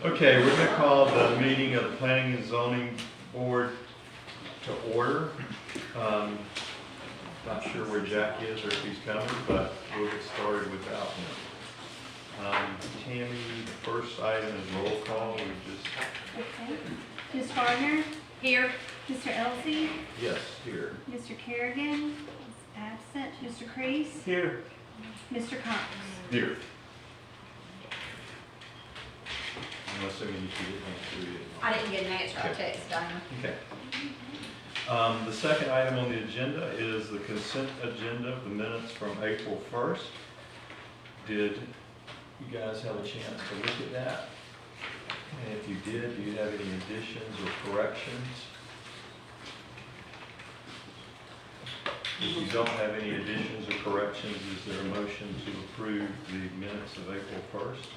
Okay, we're going to call the meeting of the Planning and Zoning Board to order. Not sure where Jack is or if he's coming, but we'll get started without him. Tammy, the first item is roll call. We just... Okay. Ms. Gardner? Here. Mr. Elsey? Yes, here. Mr. Kerrigan is absent. Mr. Crease? Here. Mr. Cox? Here. I'm assuming you should get answer. I didn't get an answer. I'll text Diana. Okay. The second item on the agenda is the consent agenda of the minutes from April 1st. Did you guys have a chance to look at that? And if you did, do you have any additions or corrections? If you don't have any additions or corrections, is there a motion to approve the minutes of April 1st?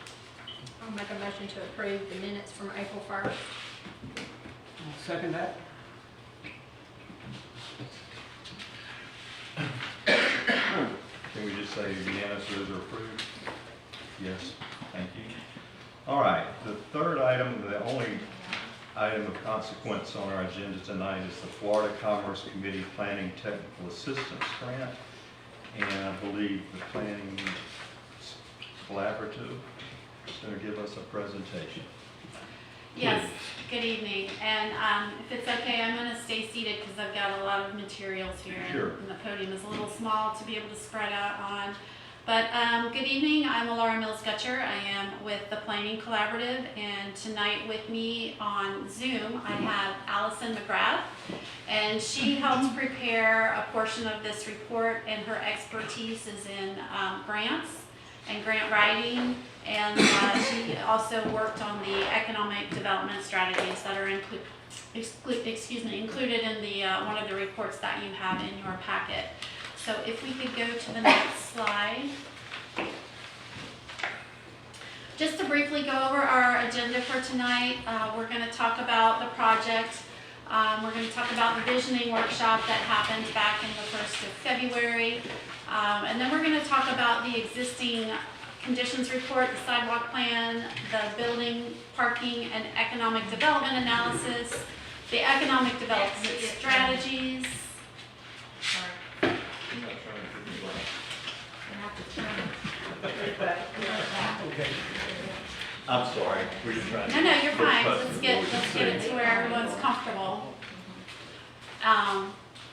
I'll make a motion to approve the minutes from April 1st. I'll second that. Can we just say unanimously those are approved? Yes, thank you. All right, the third item, the only item of consequence on our agenda tonight is the Florida Commerce Committee Planning Technical Assistance Grant. And I believe the Planning Collaborative is going to give us a presentation. Yes, good evening. And if it's okay, I'm going to stay seated because I've got a lot of materials here. Sure. And the podium is a little small to be able to spread out on. But good evening, I'm Laura Mills-Gutcher. I am with the Planning Collaborative, and tonight with me on Zoom I have Allison McGrath, and she helped prepare a portion of this report, and her expertise is in grants and grant writing, and she also worked on the economic development strategies that are included in the one of the reports that you have in your packet. So if we could go to the next slide. Just to briefly go over our agenda for tonight, we're going to talk about the project. We're going to talk about the visioning workshop that happened back in the 1st of February. And then we're going to talk about the existing conditions report, the sidewalk plan, the building, parking, and economic development analysis, the economic development strategies. I'm sorry, we're just trying to... No, you're fine. Let's get it to where everyone's comfortable.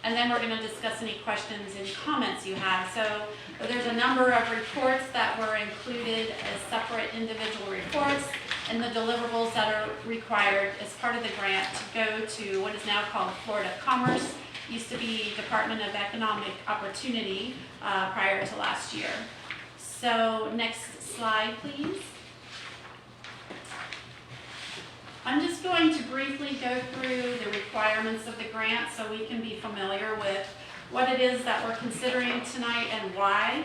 And then we're going to discuss any questions and comments you have. So there's a number of reports that were included as separate individual reports, and the deliverables that are required as part of the grant to go to what is now called Florida Commerce. Used to be Department of Economic Opportunity prior to last year. So next slide, please. I'm just going to briefly go through the requirements of the grant so we can be familiar with what it is that we're considering tonight and why.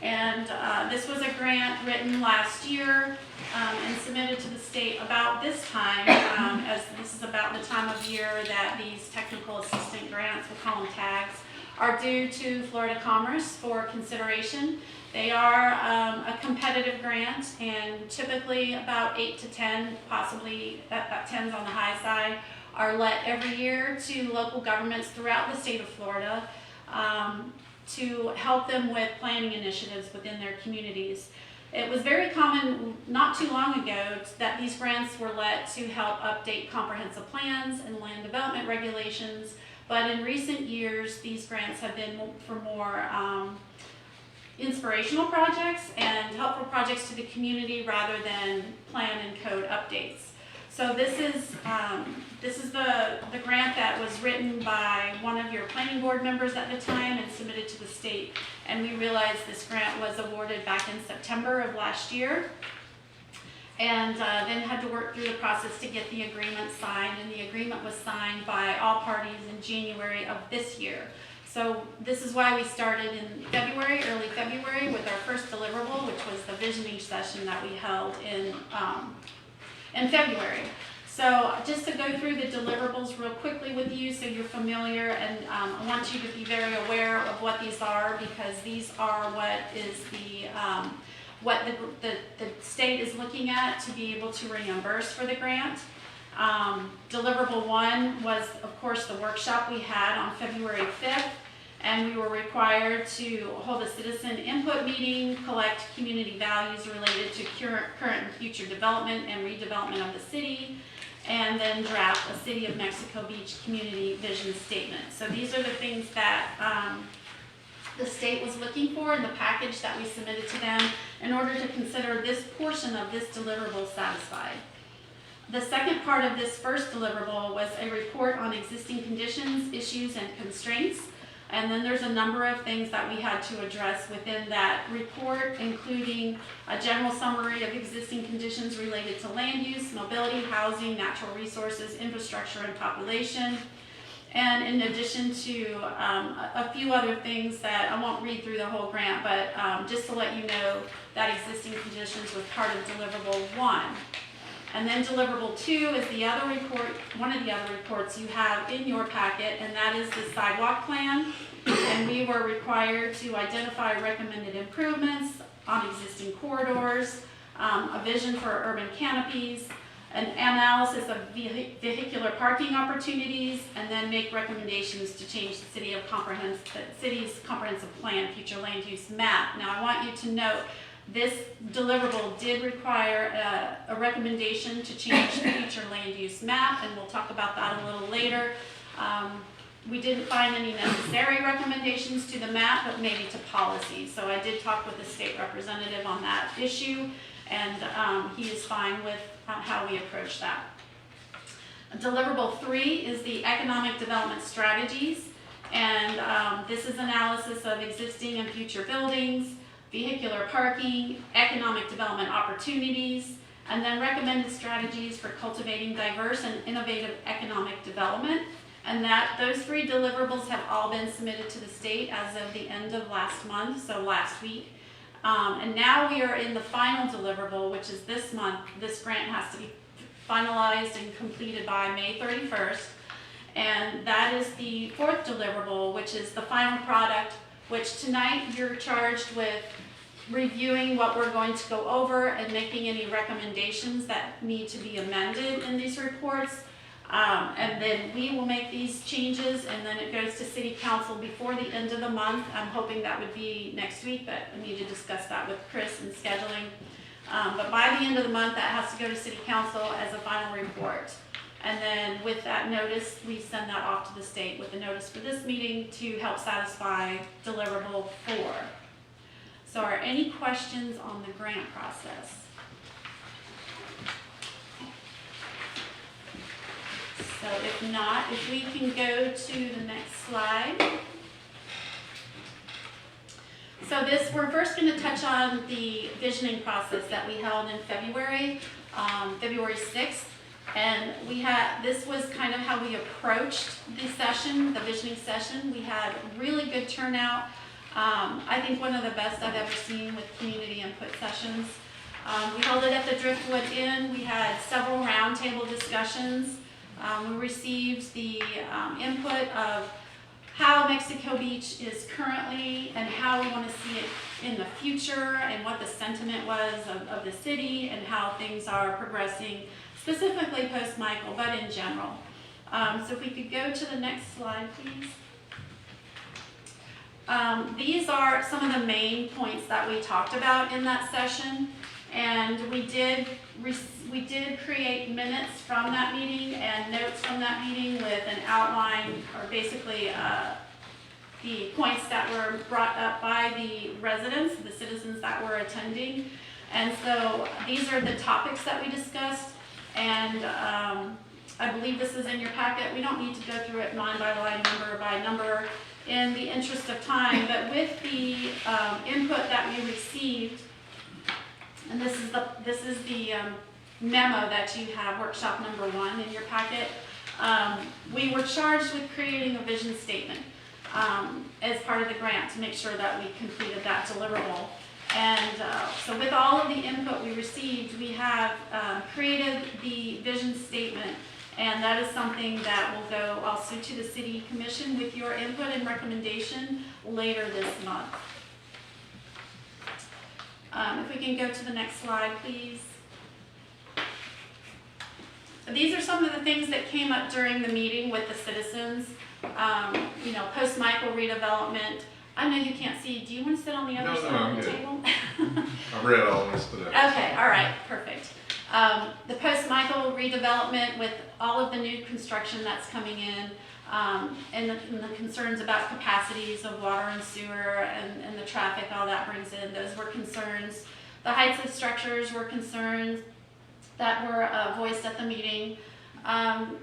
And this was a grant written last year and submitted to the state about this time, as this is about the time of year that these technical assistant grants, we'll call them tags, are due to Florida Commerce for consideration. They are a competitive grant, and typically about 8 to 10, possibly about 10's on the high side, are let every year to local governments throughout the state of Florida to help them with planning initiatives within their communities. It was very common not too long ago that these grants were let to help update comprehensive plans and land development regulations, but in recent years these grants have been for more inspirational projects and helpful projects to the community rather than plan and code updates. So this is the grant that was written by one of your planning board members at the time and submitted to the state. And we realized this grant was awarded back in September of last year. And then had to work through the process to get the agreement signed. And the agreement was signed by all parties in January of this year. So this is why we started in February, early February, with our first deliverable, which was the visioning session that we held in February. So just to go through the deliverables real quickly with you so you're familiar, and I want you to be very aware of what these are, because these are what is the what the state is looking at to be able to reimburse for the grant. Deliverable 1 was, of course, the workshop we had on February 5th, and we were required to hold a citizen input meeting, collect community values related to current and future development and redevelopment of the city, and then draft a City of Mexico Beach community vision statement. So these are the things that the state was looking for in the package that we submitted to them in order to consider this portion of this deliverable satisfied. The second part of this first deliverable was a report on existing conditions, issues, and constraints. And then there's a number of things that we had to address within that report, including a general summary of existing conditions related to land use, mobility, housing, natural resources, infrastructure, and population. And in addition to a few other things that I won't read through the whole grant, but just to let you know that existing conditions was part of deliverable 1. And then deliverable 2 is the other report, one of the other reports you have in your packet, and that is the sidewalk plan. And we were required to identify recommended improvements on existing corridors, a vision for urban canopies, an analysis of vehicular parking opportunities, and then make recommendations to change the city's comprehensive plan future land use map. Now I want you to note this deliverable did require a recommendation to change the future land use map, and we'll talk about that a little later. We didn't find any necessary recommendations to the map, but maybe to policy. So I did talk with the state representative on that issue, and he is fine with how we approach that. Deliverable 3 is the economic development strategies, and this is analysis of existing and future buildings, vehicular parking, economic development opportunities, and then recommended strategies for cultivating diverse and innovative economic development. And those 3 deliverables have all been submitted to the state as of the end of last month, so last week. And now we are in the final deliverable, which is this month. This grant has to be finalized and completed by May 31st. And that is the 4th deliverable, which is the final product, which tonight you're charged with reviewing what we're going to go over and making any recommendations that need to be amended in these reports. And then we will make these changes, and then it goes to City Council before the end of the month. I'm hoping that would be next week, but I need to discuss that with Chris and scheduling. But by the end of the month, that has to go to City Council as a final report. And then with that notice, we send that off to the state with the notice for this meeting to help satisfy deliverable 4. So are any questions on the grant process? So if not, if we can go to the next slide. So we're first going to touch on the visioning process that we held in February 6th. And this was kind of how we approached the session, the visioning session. We had really good turnout. I think one of the best I've ever seen with community input sessions. We held it at the Driftwood Inn. We had several roundtable discussions. We received the input of how Mexico Beach is currently and how we want to see it in the future, and what the sentiment was of the city and how things are progressing, specifically post-Michael, but in general. So if we could go to the next slide, please. These are some of the main points that we talked about in that session, and we did create minutes from that meeting and notes from that meeting with an outline, or basically the points that were brought up by the residents, the citizens that were attending. And so these are the topics that we discussed, and I believe this is in your packet. We don't need to go through it line by line, number by number in the interest of time, but with the input that we received, and this is the memo that you have, workshop number 1 in your packet. We were charged with creating a vision statement as part of the grant to make sure that we completed that deliverable. And so with all of the input we received, we have created the vision statement, and that is something that will go also to the City Commission with your input and recommendation later this month. If we can go to the next slide, please. These are some of the things that came up during the meeting with the citizens. Post-Michael redevelopment. I know you can't see. Do you want to sit on the other No, side I'm of the good. table? I read all this today. Okay, all right, perfect. The post-Michael redevelopment with all of the new construction that's coming in, and the concerns about capacities of water and sewer and the traffic, all that brings in, those were concerns. The heights of structures were concerns that were voiced at the meeting.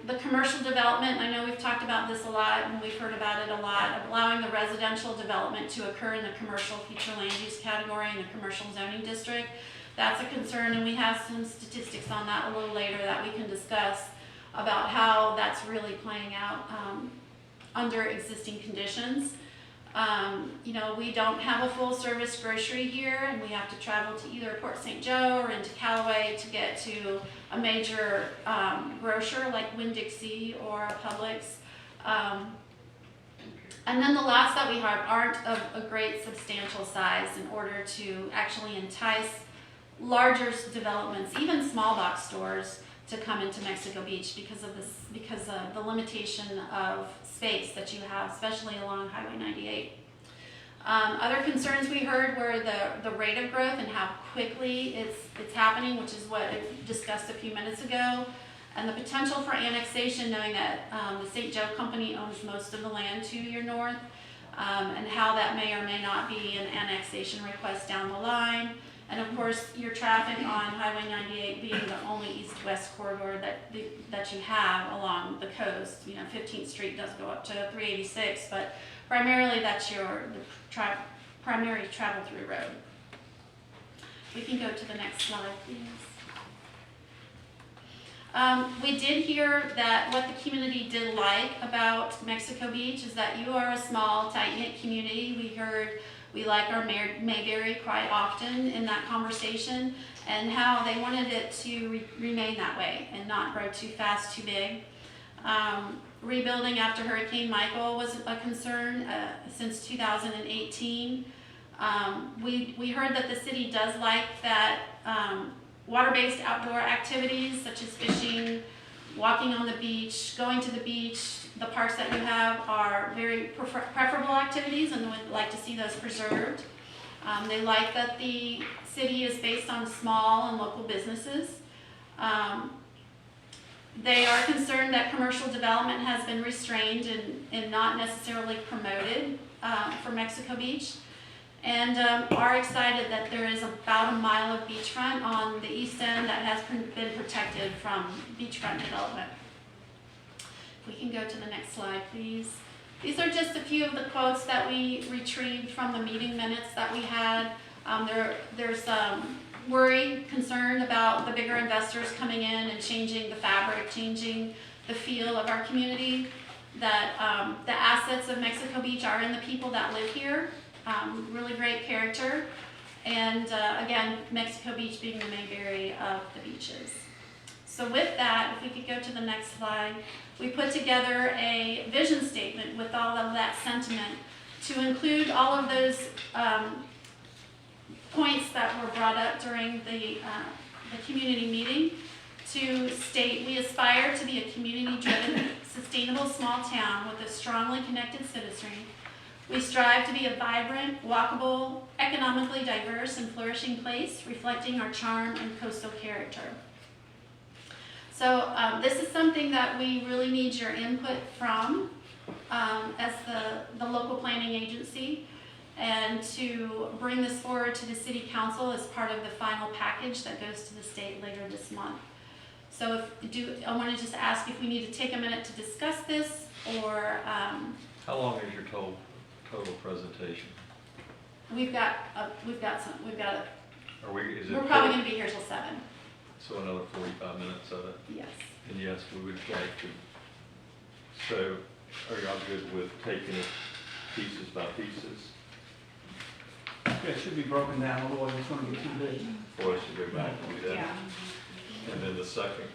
The commercial development, I know we've talked about this a lot and we've heard about it a lot, allowing the residential development to occur in the commercial future land use category in the commercial zoning district. That's a concern, and we have some statistics on that a little later that we can discuss about how that's really playing out under existing conditions. We don't have a full-service grocery here, and we have to travel to either Port St. Joe or into Callaway to get to a major grocer like Winn-Dixie or Publix. And then the lots that we have aren't of a great substantial size in order to actually entice larger developments, even small box stores, to come into Mexico Beach because of the limitation of space that you have, especially along Highway 98. Other concerns we heard were the rate of growth and how quickly it's happening, which is what I discussed a few minutes ago, and the potential for annexation, knowing that the St. Joe Company owns most of the land to your north, and how that may or may not be an annexation request down the line. And of course, your traffic on Highway 98 being the only east-west corridor that you have along the coast. 15th Street does go up to 386, but primarily that's the primary travel-through road. We can go to the next slide, please. We did hear that what the community did like about Mexico Beach is that you are a small, tight-knit community. We heard we like our Mayberry quite often in that conversation, and how they wanted it to remain that way and not grow too fast, too big. Rebuilding after Hurricane Michael was a concern since 2018. We heard that the city does like that water-based outdoor activities such as fishing, walking on the beach, going to the beach. The parks that you have are very preferable activities and would like to see those preserved. They like that the city is based on small and local businesses. They are concerned that commercial development has been restrained and not necessarily promoted for Mexico Beach, and are excited that there is about a mile of beachfront on the east end that has been protected from beachfront development. We can go to the next slide, please. These are just a few of the quotes that we retrieved from the meeting minutes that we had. There's worry, concern about the bigger investors coming in and changing the fabric, changing the feel of our community. That the assets of Mexico Beach are in the people that live here. Really great character. And again, Mexico Beach being the Mayberry of the beaches. So with that, if we could go to the next slide, we put together a vision statement with all of that sentiment to include all of those points that were brought up during the community meeting, to state we aspire to be a community-driven, sustainable small town with a strongly connected citizenry. We strive to be a vibrant, walkable, economically diverse, and flourishing place, reflecting our charm and coastal character. So this is something that we really need your input from as the local planning agency, and to bring this forward to the City Council as part of the final package that goes to the state later this month. So I want to just ask if we need to take a minute to discuss this, or How long is your total presentation? we're probably going to be here till 7. So another 45 minutes of it? Yes. And yes, we would like to. So are y'all good with taking it pieces by pieces Yeah, it should be broken down, otherwise it's gonna get too big. for us to go back and do that? And then the second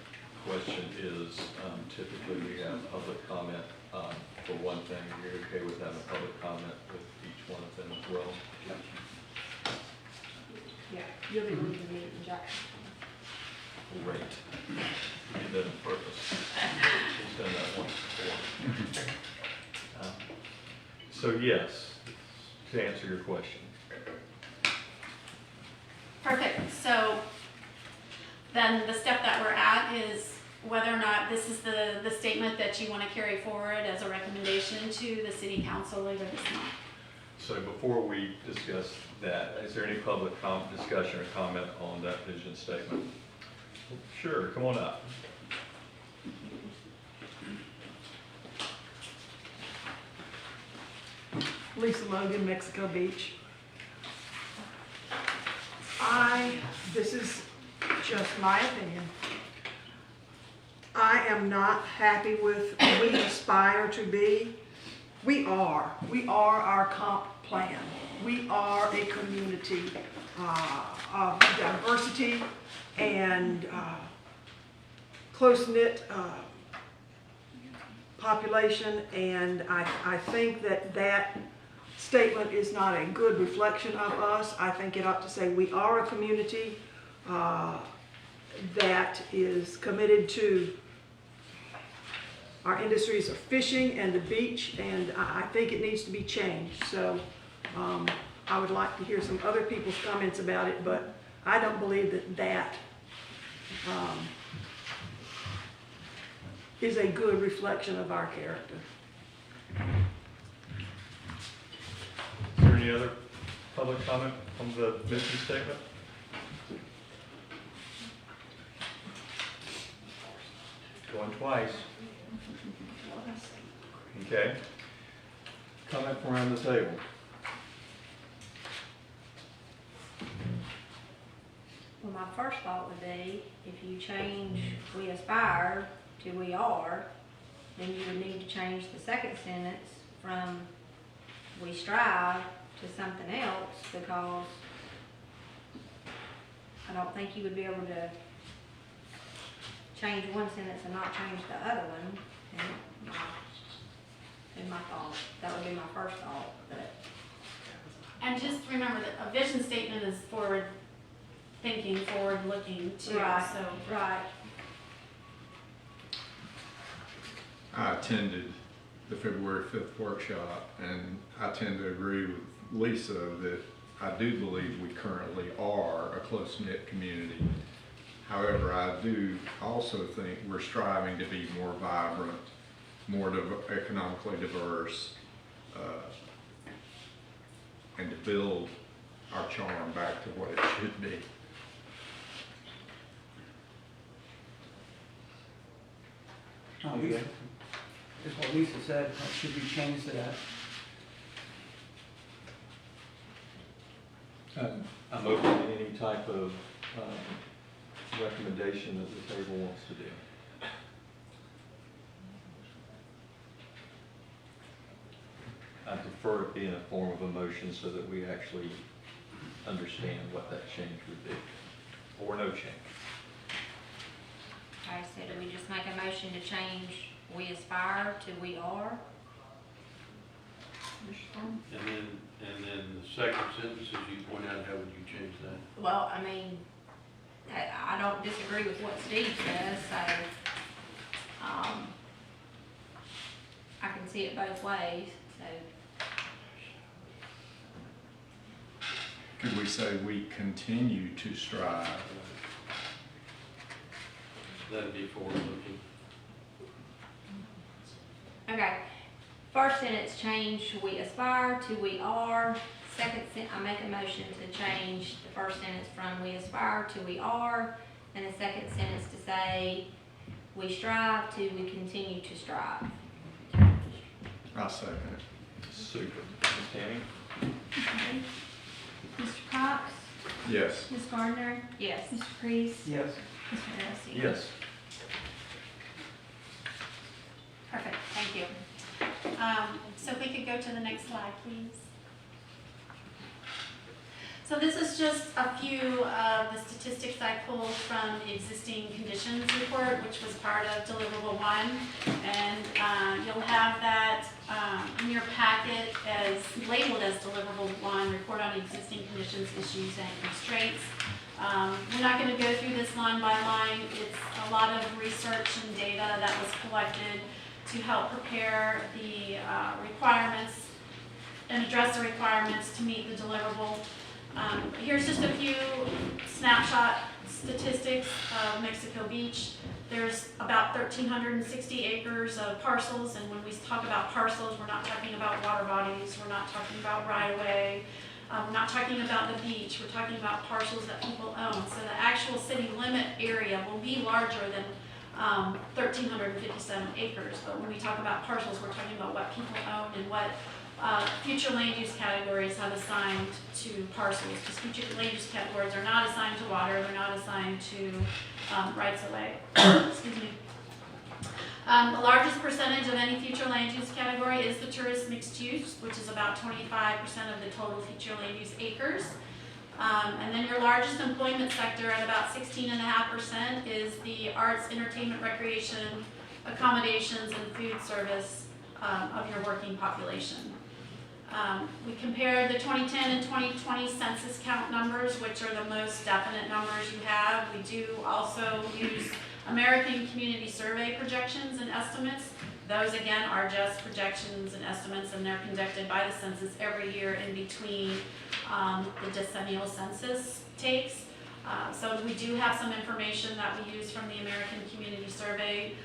question is, typically we have public comment for one thing. You're okay with having public comment with each one of them as well? Yeah, you'll be leaving the meeting, Jack. Great. You did that on purpose. He's done that once before. So yes, to answer your question. Perfect, so then the step that we're at is whether or not this is the statement that you want to carry forward as a recommendation to the city council later this month. So before we discuss that, is there any public discussion or comment on that vision statement? Sure, come on up. Lisa Logan, Mexico Beach. This is just my opinion. I am not happy with we aspire to be. We are our comp plan. We are a community of diversity and close-knit population, and I think that statement is not a good reflection of us. I think it ought to say we are a community that is committed to our industries of fishing and the beach, and I think it needs to be changed. So I would like to hear some other people's comments about it, but I don't believe that is a good reflection of our character. Is there any other public comment on the mission statement? Going twice. Okay. Comment from around the table. Well, my first thought would be, if you change we aspire to we are, then you would need to change the second sentence from we strive to something else, because I don't think you would be able to change one sentence and not change the other one. In my thought, that would be my first thought, but. And just remember that a vision statement is forward thinking, forward looking too, Right, so. right. I attended the February 5th workshop, and I tend to agree with Lisa that I do believe we currently are a close-knit community. However, I do also think we're striving to be more vibrant, more economically diverse, and to build our charm back to what it should be. Lisa, just what Lisa said, that should be changed to that. I'm open to any type of recommendation that the table wants to do. I prefer it be in a form of a motion so that we actually understand what that change would be, or no change. I said, do we just make a motion to change we aspire to we are? And then the second sentence, as you point out, how would you change that? Well, I mean, I don't disagree with what Steve says, so, I can see it both ways, so. Could we say we continue to strive? That'd be forward-looking. Okay, first sentence change, we aspire to we are. Second sentence, I make a motion to change the first sentence from we aspire to we are, and the second sentence to say we strive to we continue to strive. I'll second it. Super. Ms. Tammy? Okay. Mr. Cox? Yes. Ms. Gardner? Yes. Mr. Priest? Yes. Mr. Elsey? Yes. Perfect, thank you. So if we could go to the next slide, please. So this is just a few of the statistics I pulled from the existing conditions report, which was part of deliverable 1. And you'll have that in your packet as labeled as deliverable 1, report on existing conditions, issues, and constraints. We're not going to go through this line by line. It's a lot of research and data that was collected to help prepare the requirements and address the requirements to meet the deliverable. Here's just a few snapshot statistics of Mexico Beach. There's about 1,360 acres of parcels, and when we talk about parcels, we're not talking about water bodies, we're not talking about right-of-way, we're not talking about the beach, we're talking about parcels that people own. So the actual city limit area will be larger than 1,357 acres, but when we talk about parcels, we're talking about what people own and what future land use categories have assigned to parcels, because future land use categories are not assigned to water, they're not assigned to rights of way. Excuse me. The largest percentage of any future land use category is the tourist mixed use, which is about 25% of the total future land use acres. And then your largest employment sector at about 16.5% is the arts, entertainment, recreation, accommodations, and food service of your working population. We compared the 2010 and 2020 census count numbers, which are the most definite numbers you have. We do also use American Community Survey projections and estimates. Those again are just projections and estimates, and they're conducted by the census every year in between the decennial census takes. So we do have some information that we use from the American Community Survey,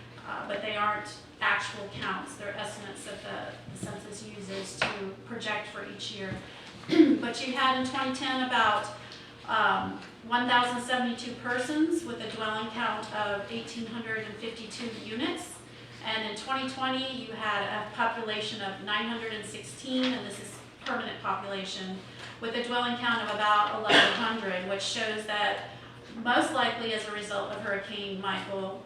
but they aren't actual counts. They're estimates that the census uses to project for each year. But you had in 2010 about 1,072 persons with a dwelling count of 1,852 units. And in 2020, you had a population of 916, and this is permanent population, with a dwelling count of about 1,100, which shows that most likely as a result of Hurricane Michael,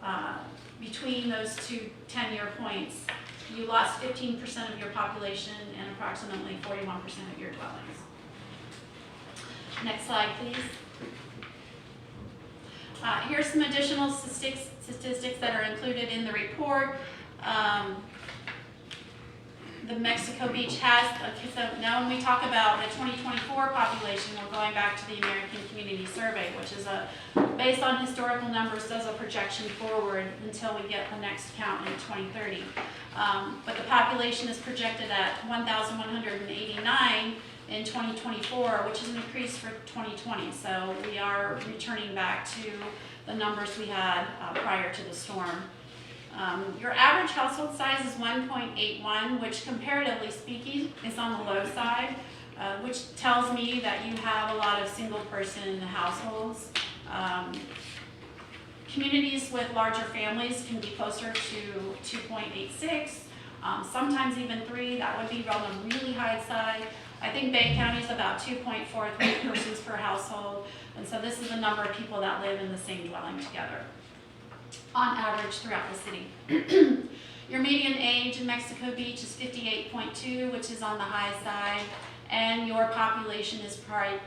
between those two 10-year points, you lost 15% of your population and approximately 41% of your dwellings. Next slide, please. Here's some additional statistics that are included in the report. The Mexico Beach has, so now when we talk about the 2024 population, we're going back to the American Community Survey, which is based on historical numbers, does a projection forward until we get the next count in 2030. But the population is projected at 1,189 in 2024, which is an increase for 2020. So we are returning back to the numbers we had prior to the storm. Your average household size is 1.81, which comparatively speaking is on the low side, which tells me that you have a lot of single person households. Communities with larger families can be closer to 2.86, sometimes even 3. That would be on the really high side. I think Bay County is about 2.43 persons per household, and so this is the number of people that live in the same dwelling together, on average throughout the city. Your median age in Mexico Beach is 58.2, which is on the high side, and your population is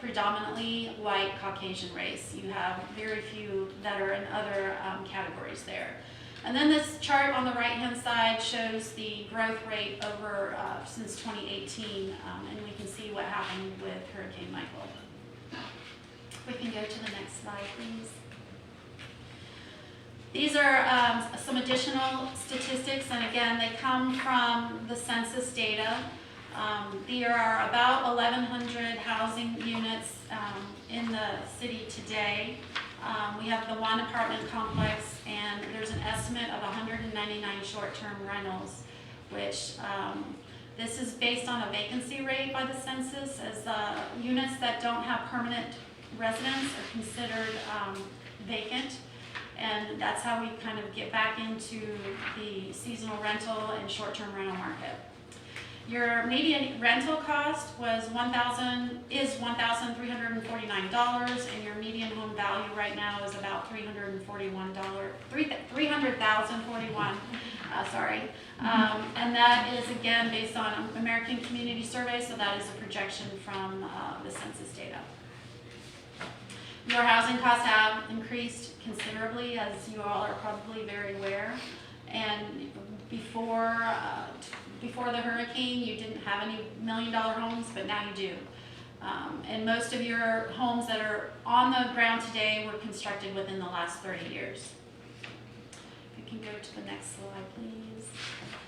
predominantly white Caucasian race. You have very few that are in other categories there. And then this chart on the right-hand side shows the growth rate over since 2018, and we can see what happened with Hurricane Michael. We can go to the next slide, please. These are some additional statistics, and again, they come from the census data. There are about 1,100 housing units in the city today. We have the one apartment complex, and there's an estimate of 199 short-term rentals, which this is based on a vacancy rate by the census, as units that don't have permanent residents are considered vacant. And that's how we kind of get back into the seasonal rental and short-term rental market. Your median rental cost was $1,349, and your median home value right now is about $300,041. And that is again based on American Community Survey, so that is a projection from the census data. Your housing costs have increased considerably, as you all are probably very aware. And before the hurricane, you didn't have any $1 million homes, but now you do. And most of your homes that are on the ground today were constructed within the last 30 years. If you can go to the next slide, please.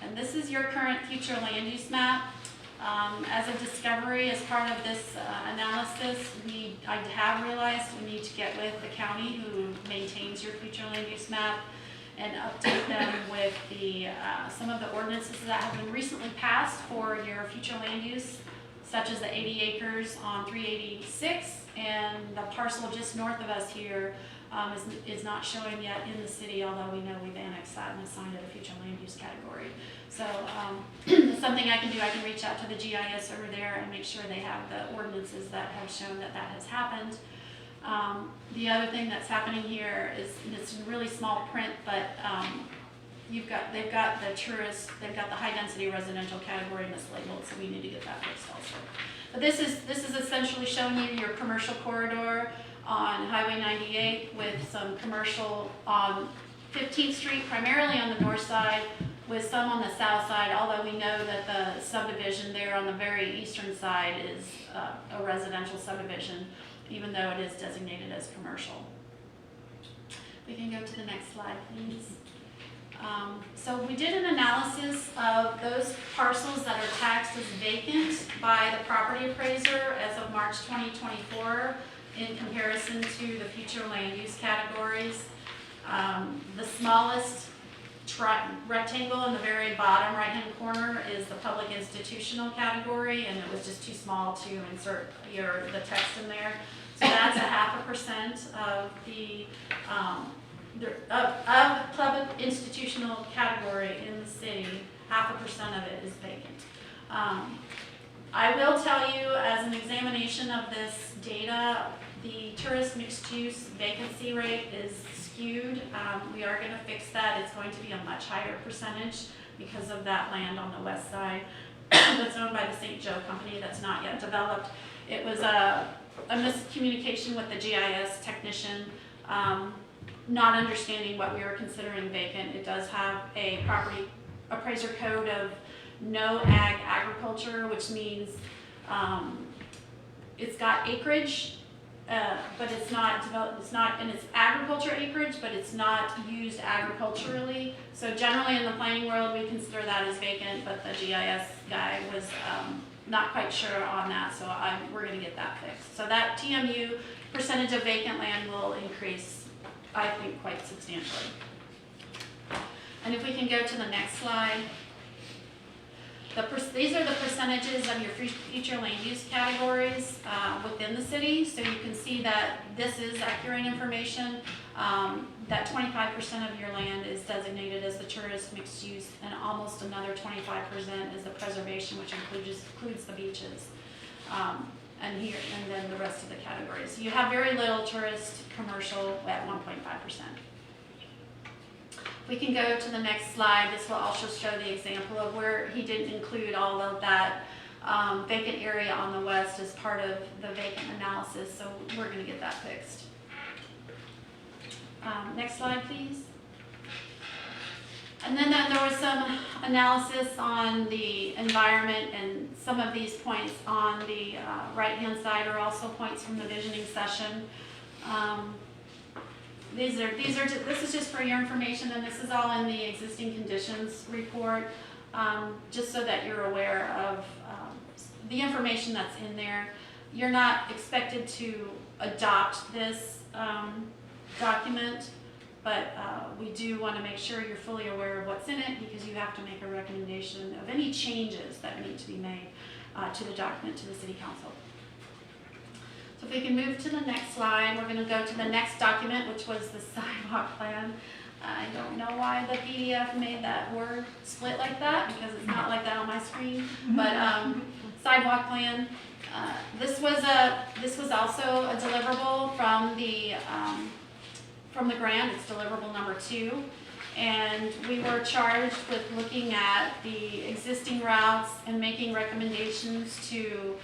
And this is your current future land use map. As a discovery, as part of this analysis, I have realized we need to get with the county who maintains your future land use map and update them with the some of the ordinances that have been recently passed for your future land use, such as the 80 acres on 386, and the parcel just north of us here is not showing yet in the city, although we know we've annexed that and assigned it a future land use category. So something I can do, I can reach out to the GIS over there and make sure they have the ordinances that have shown that that has happened. The other thing that's happening here is, it's in really small print, but they've got the tourist, they've got the high density residential category mislabeled, so we need to get that fixed also. But this is essentially showing you your commercial corridor on Highway 98 with some commercial on 15th Street, primarily on the north side, with some on the south side, although we know that the subdivision there on the very eastern side is a residential subdivision, even though it is designated as commercial. We can go to the next slide, please. So we did an analysis of those parcels that are taxed as vacant by the property appraiser as of March 2024 in comparison to the future land use categories. The smallest rectangle in the very bottom right-hand corner is the public institutional category, and it was just too small to insert the text in there. So that's 0.5% of the public institutional category in the city. 0.5% of it is vacant. I will tell you, as an examination of this data, the tourist mixed-use vacancy rate is skewed. We are going to fix that. It's going to be a much higher percentage because of that land on the west side that's owned by the St. Joe Company that's not yet developed. It was a miscommunication with the GIS technician, not understanding what we were considering vacant. It does have a property appraiser code of no ag agriculture, which means it's got acreage, but it's not developed. It's not, and it's agriculture acreage, but it's not used agriculturally. So generally in the planning world, we consider that as vacant, but the GIS guy was not quite sure on that, so we're going to get that fixed. So that TMU percentage of vacant land will increase, I think, quite substantially. And if we can go to the next slide. These are the percentages of your future land use categories within the city. So you can see that this is accurate information. That 25% of your land is designated as the tourist mixed use, and almost another 25% is the preservation, which includes the beaches. And then the rest of the categories. So you have very little tourist commercial at 1.5%. We can go to the next slide. This will also show the example of where he didn't include all of that vacant area on the west as part of the vacant analysis, so we're going to get that fixed. Next slide, please. And then there was some analysis on the environment, and some of these points on the right-hand side are also points from the visioning session. This is just for your information, and this is all in the existing conditions report, just so that you're aware of the information that's in there. You're not expected to adopt this document, but we do want to make sure you're fully aware of what's in it, because you have to make a recommendation of any changes that need to be made to the document to the City Council. So if we can move to the next slide, we're going to go to the next document, which was the sidewalk plan. I don't know why the PDF made that word split like that, because it's not like that on my screen. But sidewalk plan. This was also a deliverable from the grant. It's deliverable number 2, and we were charged with looking at the existing routes and making recommendations to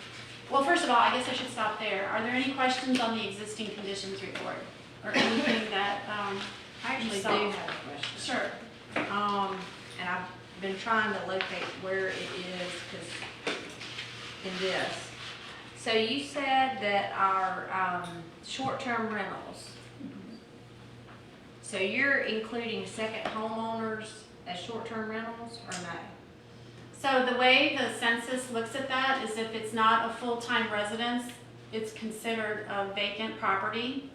Well, first of all, I guess I should stop there. Are there any questions on the existing conditions report? Or anything that, I actually do So- have a question. sure. And I've been trying to locate where it is, cause in this. So you said that our, short-term rentals. So you're including second homeowners as short-term rentals or no? So the way the census looks at that is if it's not a full-time residence, it's considered a vacant property.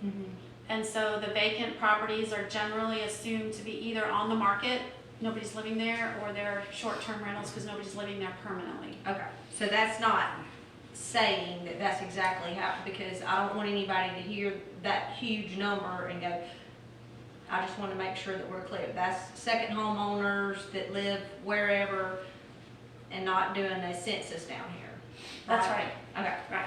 And so the vacant properties are generally assumed to be either on the market, nobody's living there, or they're short-term rentals because nobody's living there permanently. Okay, so that's not saying that that's exactly how, because I don't want anybody to hear that huge number and go, I just want to make sure that we're clear. That's second homeowners that live wherever and not doing a census down here. That's right, Okay. right.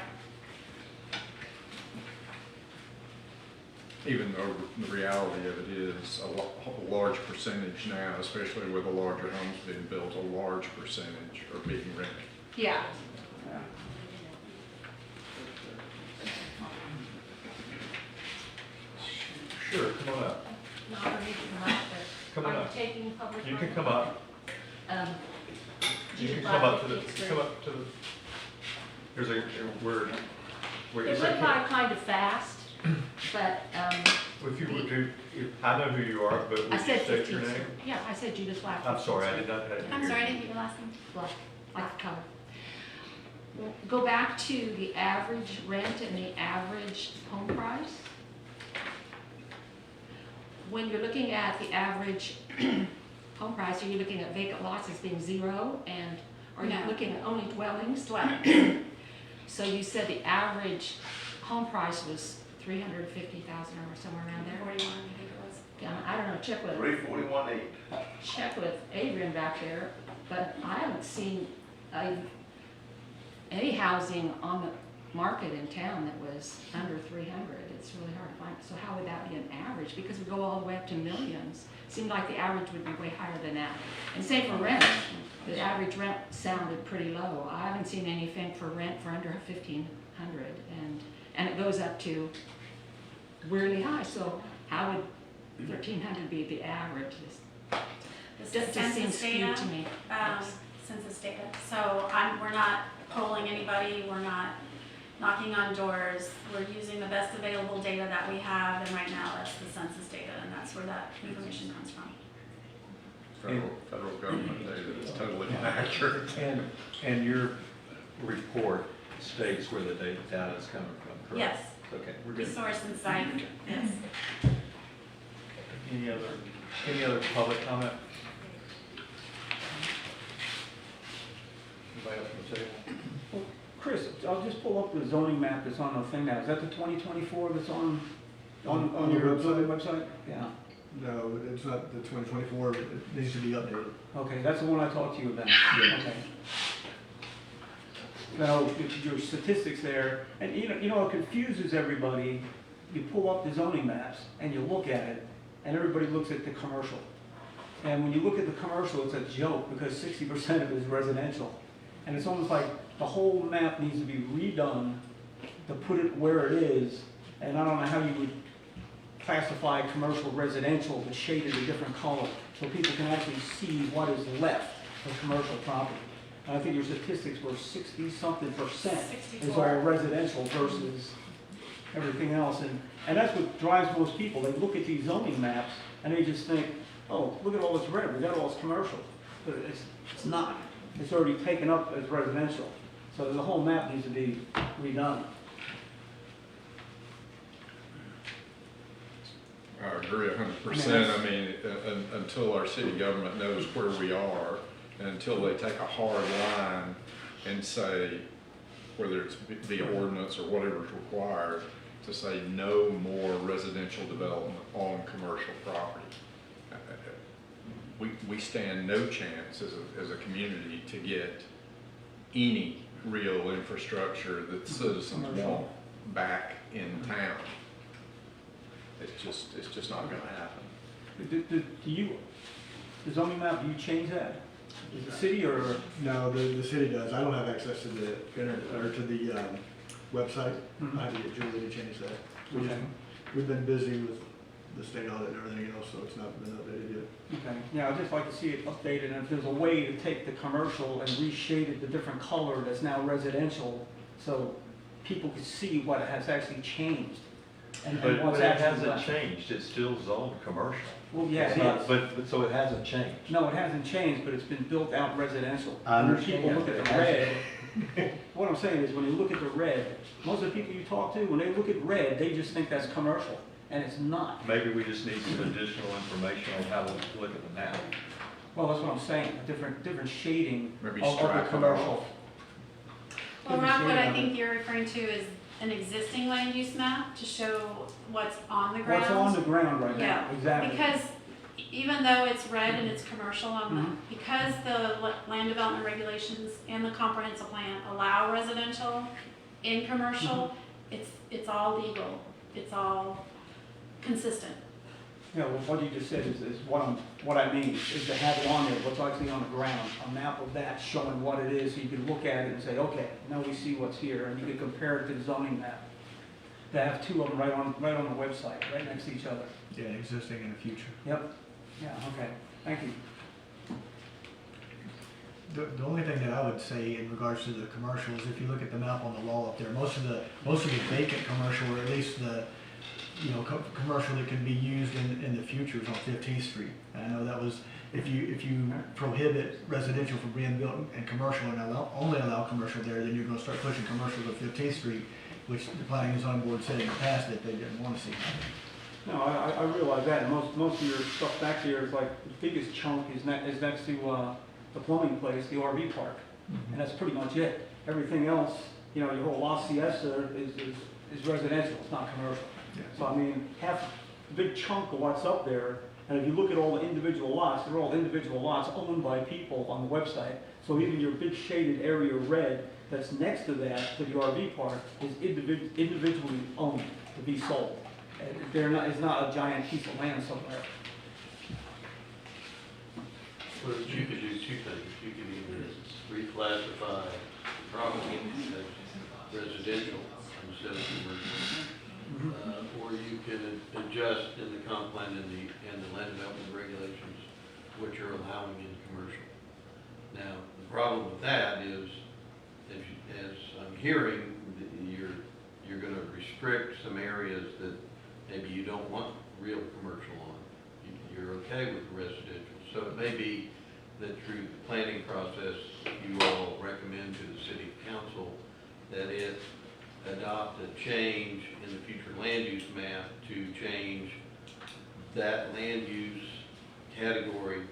Even though the reality of it is a large percentage now, especially with the larger homes being built, a large percentage are being rented. Yeah. Sure, come on up. No, I don't need to come up, Come but on are you up. taking public? You can comment? come up. Um, You can Judith come up to Blackwood, the, Kingsbury. come up to the, here's a, we're, It went by kind of fast, but, if you would do, I know who you are, but I would you said state 15. your name? Yeah, I said Judith Blackwood. I'm sorry, I did not have you. I'm sorry, I didn't get your last name. Black, like the color. Go back to the average rent and the average home price. When you're looking at the average home price, are you looking at vacant lots as being zero, and are you No. looking at only dwellings? So you said the average home price was 350,000 or somewhere around there? 41, I think it was. Yeah, I don't know, check with 341.8. check with Adrian back there, but I haven't seen any housing on the market in town that was under 300. It's really hard to find. So how would that be an average? Because we go all the way up to millions. Seemed like the average would be way higher than that. And same for rent. The average rent sounded pretty low. I haven't seen anything for rent for under 1,500, and it goes up to really high. So how would 1,300 be the average? This Just is seems census skewed data. to me. Census data. So we're not polling anybody, we're not knocking on doors. We're using the best available data that we have, and right now that's the census data, and that's where that information comes from. Federal government data is totally inaccurate. And your report states where the data is coming from, correct? Yes, Okay, we're good. resource and site, yes. Any other public comment? Anybody else from the table? Chris, I'll just pull up the zoning map that's on the thing now. Is that the 2024 that's on On the your website? building website? Yeah. No, it's not the 2024, it needs to be updated. Okay, that's the one I talked to you about. Yeah. Okay. Now, your statistics there, and you know, it confuses everybody. You pull up the zoning maps and you look at it, and everybody looks at the commercial. And when you look at the commercial, it's a joke because 60% of it is residential. And it's almost like the whole map needs to be redone to put it where it is. And I don't know how you would classify commercial residential to shade it a different color so people can actually see what is left of commercial property. And I think your statistics were 60-something% is 64. all residential versus everything else. And that's what drives most people. They look at these zoning maps and they just think, oh, look at all this red, we got all this commercial. But it's not. It's already taken up as residential. So the whole map needs to be redone. I agree 100%. I mean, until our city government knows where we are, and until they take a hard line and say, whether it's via ordinance or whatever is required, to say no more residential development on commercial property. We stand no chance as a community to get any real infrastructure that citizens want back in town. It's just not gonna happen. Do you, the zoning map, do you change that? Is the city or? No, the city does. I don't have access to the internet, or to the, website. I have to get Julie to change that. Okay. We've been busy with the state audit and everything else, so it's not been updated yet. Okay, yeah, I'd just like to see it updated, and if there's a way to take the commercial and reshade it the different color that's now residential, so people can see what has actually changed. And But what's it actually hasn't left. changed, it's still zoned commercial. Well, yeah, It's it not- is. But, so it hasn't changed. No, it hasn't changed, but it's been built out residential. I When understand people look that, at it the red, what I'm saying is, when you look at the red, most of the people you talk to, when they look at red, they just think that's commercial, and it's not. Maybe we just need some additional information on how to look at the map. Well, that's what I'm saying, a different shading Maybe of strike the it commercial. off. Well, Rob, what I think you're referring to is an existing land use map to show what's on the ground. What's on the ground right now, Yeah, exactly. Because even though it's red and it's commercial, Mhm. because the land development regulations and the comprehensive plan allow residential in commercial, it's all legal, it's all consistent. Yeah, well, what you just said is what I mean, is to have it on there, what's actually on the ground, a map of that showing what it is, so you can look at it and say, okay, now we see what's here, and you can compare it to the zoning map. To have two of them right on the website, right next to each other. Yeah, existing in the future. Yep, yeah, okay, thank you. The only thing that I would say in regards to the commercial is if you look at the map on the wall up there, most of the vacant commercial, or at least the, commercial that can be used in the future is on 15th Street. And I know that was, if you prohibit residential from being built and commercial and only allow commercial there, then you're gonna start pushing commercial to 15th Street, which the planning and zoning board said in the past that they didn't wanna see. No, I realize that, and most of your stuff back here is like, the biggest chunk is next to, the plumbing place, the RV park, and that's pretty much it. Everything else, your whole La Siesta is residential, it's not commercial. Yeah. So I mean, half, a big chunk of what's up there, and if you look at all the individual lots, they're all individual lots owned by people on the website. So even your big shaded area red that's next to that, to the RV park, is individually owned to be sold. It's not a giant piece of land somewhere. Well, you could do two things. You could either reclassify property as residential instead of commercial. Or you can adjust in the comp plan and the land development regulations, what you're allowing in commercial. Now, the problem with that is, as I'm hearing, you're gonna restrict some areas that maybe you don't want real commercial on. You're okay with residential. So it may be that through the planning process, you all recommend to the city council that it adopt a change in the future land use map to change that land use category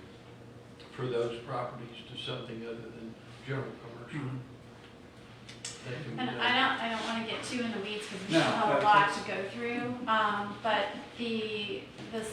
for those properties to something other than general commercial. That can be And done. I don't want to get too in the weeds because we No, still have a that's- lot to go through. But the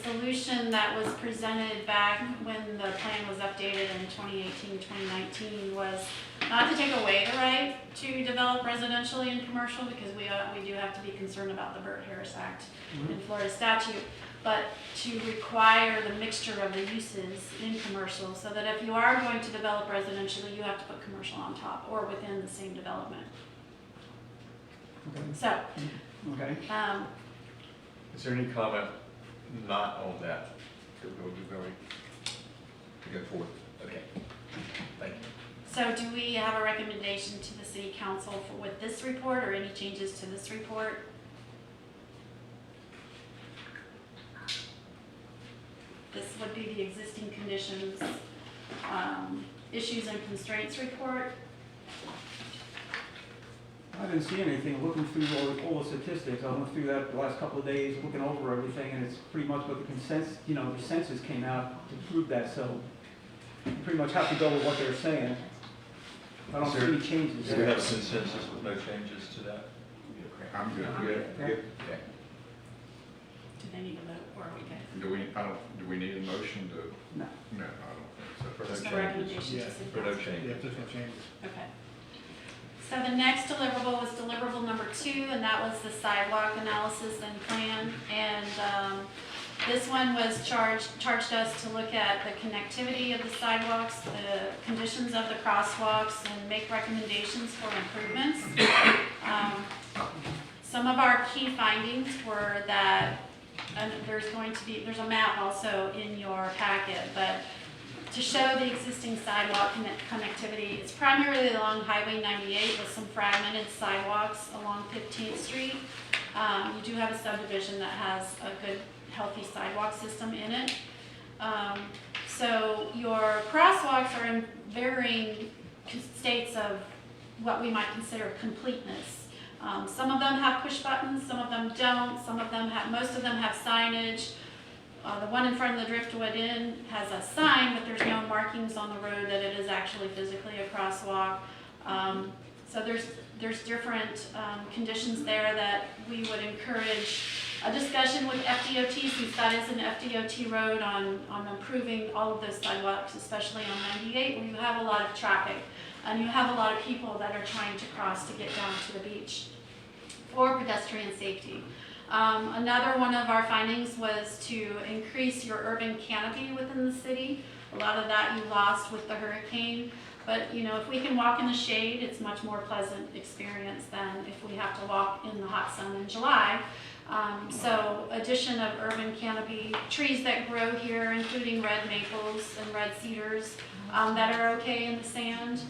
solution that was presented back when the plan was updated in 2018, 2019 was not to take away the right to develop residentially and commercial, because we do have to be concerned about the Burt-Harris Act in Florida statute, but to require the mixture of the uses in commercial, so that if you are going to develop residentially, you have to put commercial on top or within the same development. So, Okay. Is there any comment not on that? We're going to go forward. Okay. Thank you. so do we have a recommendation to the city council with this report, or any changes to this report? This would be the existing conditions, issues and constraints report. I didn't see anything, looking through all the statistics, I went through that the last couple of days, looking over everything, and it's pretty much what the consensus, the census came out to prove that, so you pretty much have to go with what they're saying. I don't see any changes Do we have there. a consensus with no changes to that? I'm good. Good. Okay. Do they need a vote, or are we good? Do we need a motion to? No. No, I don't think For no Just a changes. recommendation to city For no council. Yeah, changes. if there's no changes. Okay. So the next deliverable was deliverable number 2, and that was the sidewalk analysis and plan. And This one was charged us to look at the connectivity of the sidewalks, the conditions of the crosswalks, and make recommendations for improvements. Some of our key findings were that, and there's a map also in your packet, but to show the existing sidewalk connectivity, it's primarily along Highway 98 with some fragmented sidewalks along 15th Street. You do have a subdivision that has a good, healthy sidewalk system in it. So your crosswalks are in varying states of what we might consider completeness. Some of them have push buttons, some of them don't, most of them have signage. The one in front of the Driftwood Inn has a sign, but there's no markings on the road that it is actually physically a crosswalk. So there's different conditions there that we would encourage a discussion with FDOT, since that is an FDOT road, on improving all of those sidewalks, especially on 98, where you have a lot of traffic and you have a lot of people that are trying to cross to get down to the beach for pedestrian safety. Another one of our findings was to increase your urban canopy within the city. A lot of that you lost with the hurricane, but if we can walk in the shade, it's much more pleasant experience than if we have to walk in the hot sun in July. So addition of urban canopy, trees that grow here, including red maples and red cedars that are okay in the sand.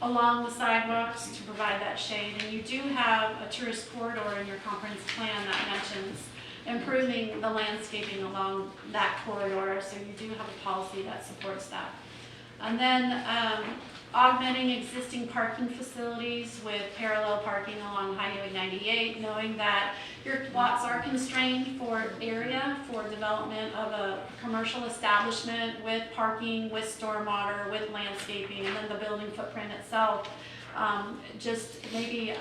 Along the sidewalks to provide that shade. And you do have a tourist corridor in your comprehensive plan that mentions improving the landscaping along that corridor, so you do have a policy that supports that. And then augmenting existing parking facilities with parallel parking along Highway 98, knowing that your lots are constrained for area for development of a commercial establishment with parking, with stormwater, with landscaping, and then the building footprint itself. Just maybe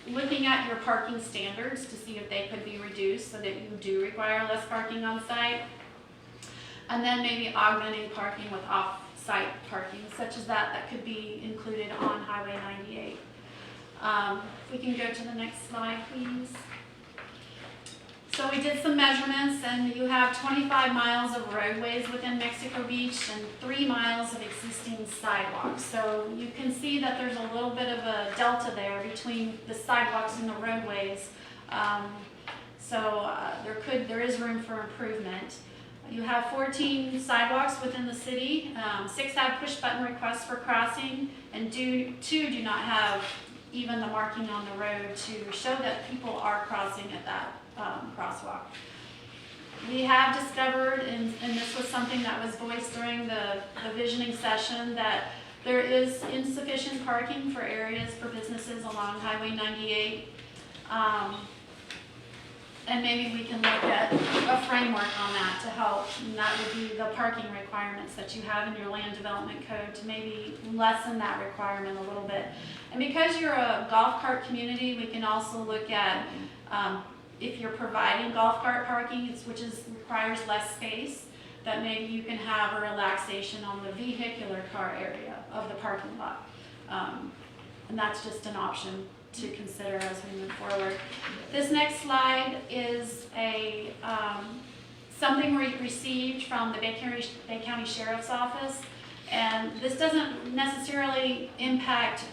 looking at your parking standards to see if they could be reduced so that you do require less parking on site. And then maybe augmenting parking with off-site parking, such as that could be included on Highway 98. If we can go to the next slide, please. So we did some measurements, and you have 25 miles of roadways within Mexico Beach and 3 miles of existing sidewalks. So you can see that there's a little bit of a delta there between the sidewalks and the roadways. There is room for improvement. You have 14 sidewalks within the city, 6 have push button requests for crossing, and 2 do not have even the marking on the road to show that people are crossing at that crosswalk. We have discovered, and this was something that was voiced during the visioning session, that there is insufficient parking for areas for businesses along Highway 98. And maybe we can look at a framework on that to help, and that would be the parking requirements that you have in your land development code to maybe lessen that requirement a little bit. And because you're a golf cart community, we can also look at if you're providing golf cart parking, which requires less space, that maybe you can have a relaxation on the vehicular car area of the parking lot. And that's just an option to consider as we move forward. This next slide is something we received from the Bay County Sheriff's Office, and this doesn't necessarily impact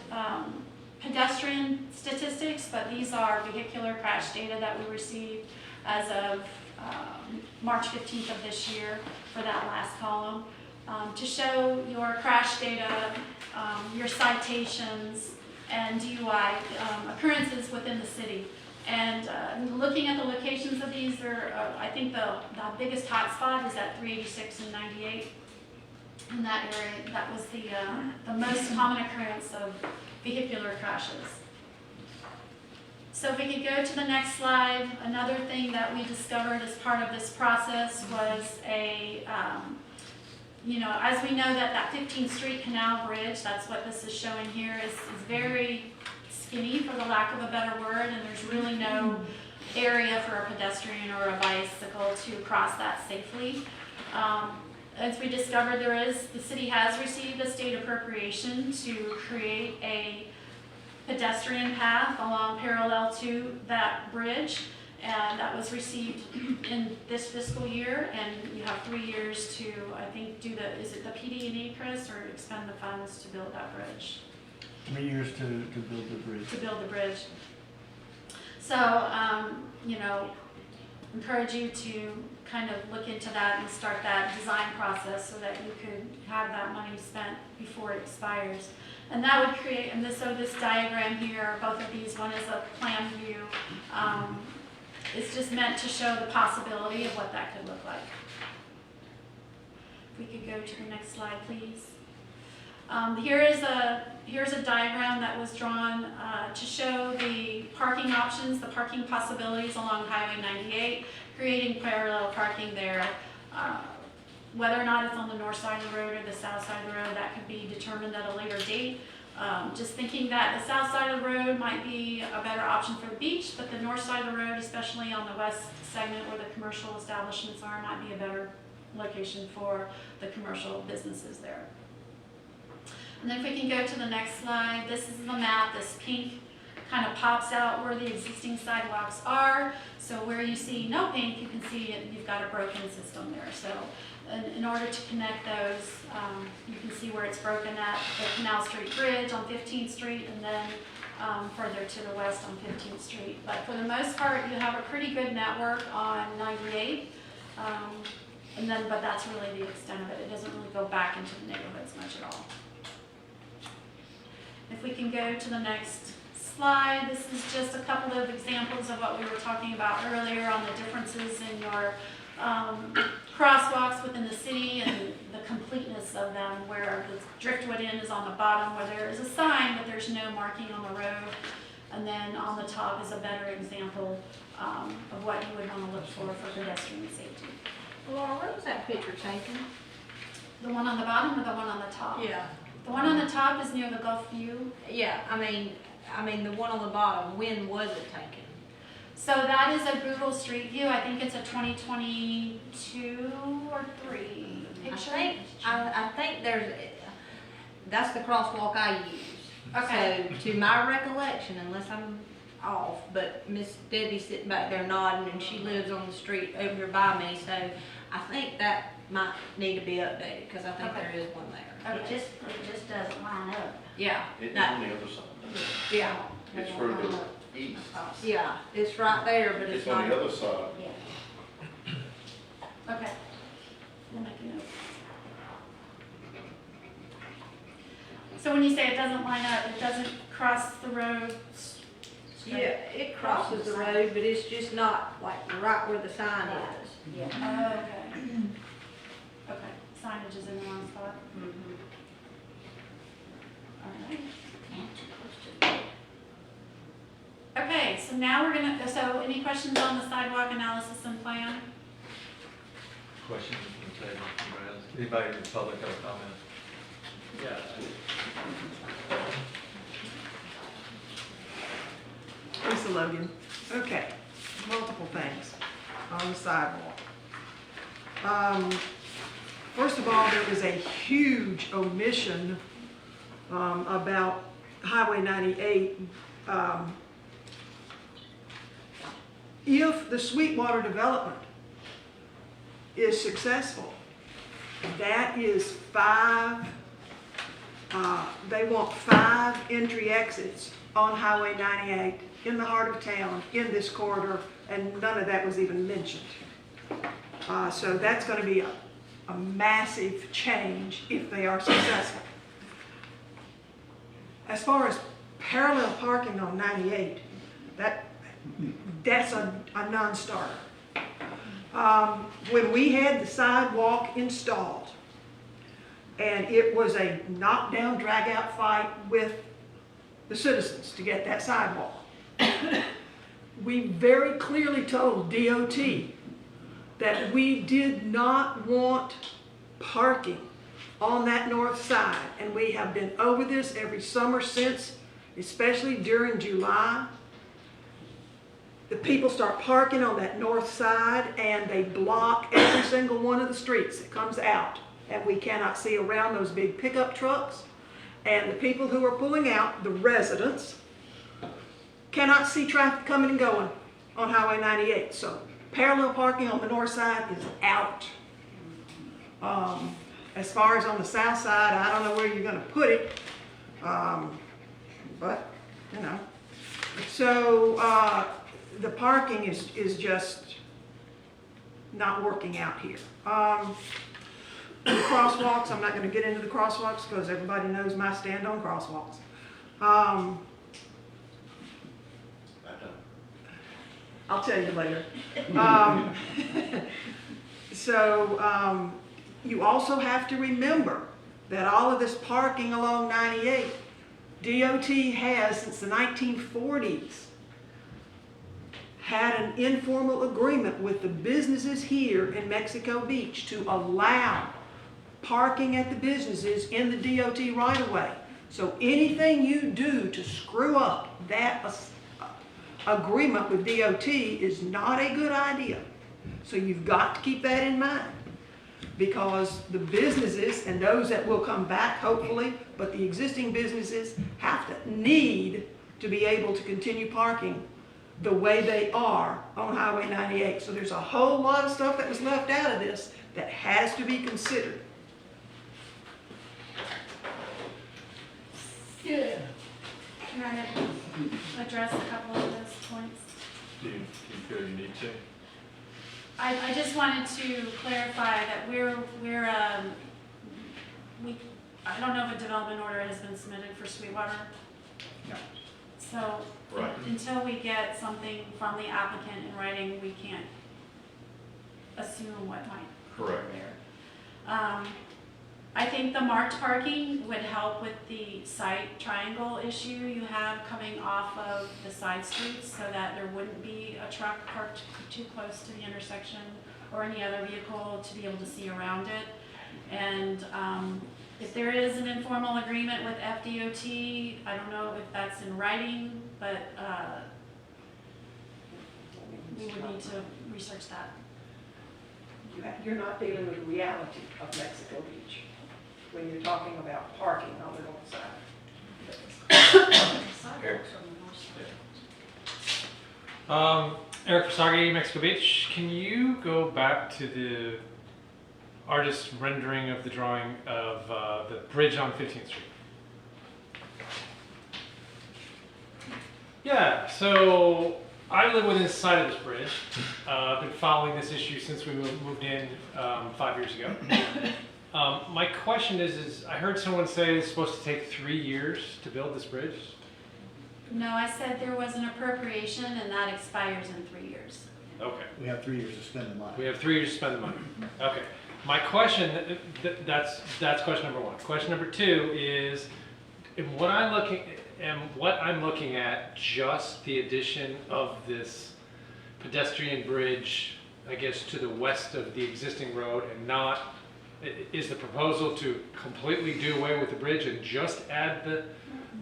pedestrian statistics, but these are vehicular crash data that we received as of March 15th of this year for that last column, to show your crash data, your citations, and DUI occurrences within the city. And looking at the locations of these, I think the biggest hotspot is at 386 and 98. In that area, that was the most common occurrence of vehicular crashes. So if we could go to the next slide, another thing that we discovered as part of this process was as we know that 15th Street Canal Bridge, that's what this is showing here, is very skinny, for the lack of a better word, and there's really no area for a pedestrian or a bicycle to cross that safely. As we discovered, the city has received a state appropriation to create a pedestrian path along parallel to that bridge, and that was received in this fiscal year, and you have 3 years to, I think, do the, is it the PD&E, Chris, or expend the funds to build that bridge? 3 years to build the bridge. To build the bridge. So, you know, encourage you to kind of look into that and start that design process so that you could have that money spent before it expires. And that would create, and this, so this diagram here, both of these, one is a plan view. It's just meant to show the possibility of what that could look like. If we could go to the next slide, please. Here's a diagram that was drawn to show the parking options, the parking possibilities along Highway 98, creating parallel parking there. Whether or not it's on the north side of the road or the south side of the road, that could be determined at a later date. Just thinking that the south side of the road might be a better option for the beach, but the north side of the road, especially on the west segment where the commercial establishments are, might be a better location for the commercial businesses there. And then if we can go to the next slide, this is the map. This pink kind of pops out where the existing sidewalks are. So where you see no pink, you can see you've got a broken system there. So in order to connect those, you can see where it's broken at the Canal Street Bridge on 15th Street, and then further to the west on 15th Street. But for the most part, you have a pretty good network on 98. But that's really the extent of it. It doesn't really go back into the neighborhoods much at all. If we can go to the next slide, this is just a couple of examples of what we were talking about earlier on the differences in your crosswalks within the city and the completeness of them, where the Driftwood Inn is on the bottom where there is a sign but there's no marking on the road, and then on the top is a better example of what you would want to look for pedestrian safety. Laura, where was that picture taken? The one on the bottom or the one on the top? Yeah. The one on the top is near the Gulf View. Yeah, I mean the one on the bottom, when was it taken? So that is a Google Street View. I think it's a 2022 or 3 picture. I think that's the crosswalk I use. Okay. So to my recollection, unless I'm off, but Miss Debbie's sitting back there nodding, and she lives on the street over here by me, so I think that might need to be updated, because I think Okay. there is one there. Okay. It just doesn't line up. Yeah, It's on the other side. yeah, It's further east. yeah, it's right there, but it's It's on not. the other side. Yeah. Okay. We'll make a note. So when you say it doesn't line up, it doesn't cross the road? Yeah, it crosses the road, but it's just not like right where the sign is. Yeah. Oh, okay. Okay, signage is in the wrong spot. All right. Okay, so now we're gonna, so any questions on the sidewalk analysis and plan? Questions from the table, anybody in the public have a comment? Lisa Logan. Okay, multiple things on the sidewalk. First of all, there was a huge omission about Highway 98. If the Sweetwater development is successful, that is 5, they want 5 entry exits on Highway 98 in the heart of town, in this corridor, and none of that was even mentioned. So that's going to be a massive change if they are successful. As far as parallel parking on 98, that's a non-starter. When we had the sidewalk installed, and it was a knockdown, drag-out fight with the citizens to get that sidewalk, we very clearly told DOT that we did not want parking on that north side, and we have been over this every summer since, especially during July. The people start parking on that north side, and they block every single one of the streets that comes out, and we cannot see around those big pickup trucks. And the people who are pulling out, the residents, cannot see traffic coming and going. on Highway 98. So parallel parking on the north side is out. As far as on the south side, I don't know where you're gonna put it, but, you know. So, the parking is just not working out here. The crosswalks, I'm not gonna get into the crosswalks because everybody knows my stand on crosswalks. I'll tell you later. So, you also have to remember that all of this parking along 98, DOT has, since the 1940s, had an informal agreement with the businesses here in Mexico Beach to allow parking at the businesses in the DOT right-of-way. So anything you do to screw up that agreement with DOT is not a good idea. So you've got to keep that in mind, because the businesses and those that will come back, hopefully, but the existing businesses need to be able to continue parking the way they are on Highway 98. So there's a whole lot of stuff that was left out of this that has to be considered. Can I address a couple of those points? Do you feel you need to? I just wanted to clarify that I don't know if a development order has been submitted for Sweetwater. No. So Right. until we get something from the applicant in writing, we can't assume what might Correct. occur there. I think the marked parking would help with the site triangle issue you have coming off of the side streets, so that there wouldn't be a truck parked too close to the intersection or any other vehicle to be able to see around it. And if there is an informal agreement with FDOT, I don't know if that's in writing, but we would need to research that. You're not dealing with the reality of Mexico Beach when you're talking about parking on the north side. Eric. Eric Fasagi, Mexico Beach. Can you go back to the artist's rendering of the drawing of the bridge on 15th Street? Yeah, so I live within sight of this bridge. I've been following this issue since we moved in 5 years ago. My question is I heard someone say it's supposed to take 3 years to build this bridge. No, I said there was an appropriation and that expires in 3 years. Okay. We have 3 years to spend the money. We have 3 years to spend the money. Okay. My question, that's question number one. Question number two is, what I'm looking at, just the addition of this pedestrian bridge, I guess, to the west of the existing road, and not, is the proposal to completely do away with the bridge and just add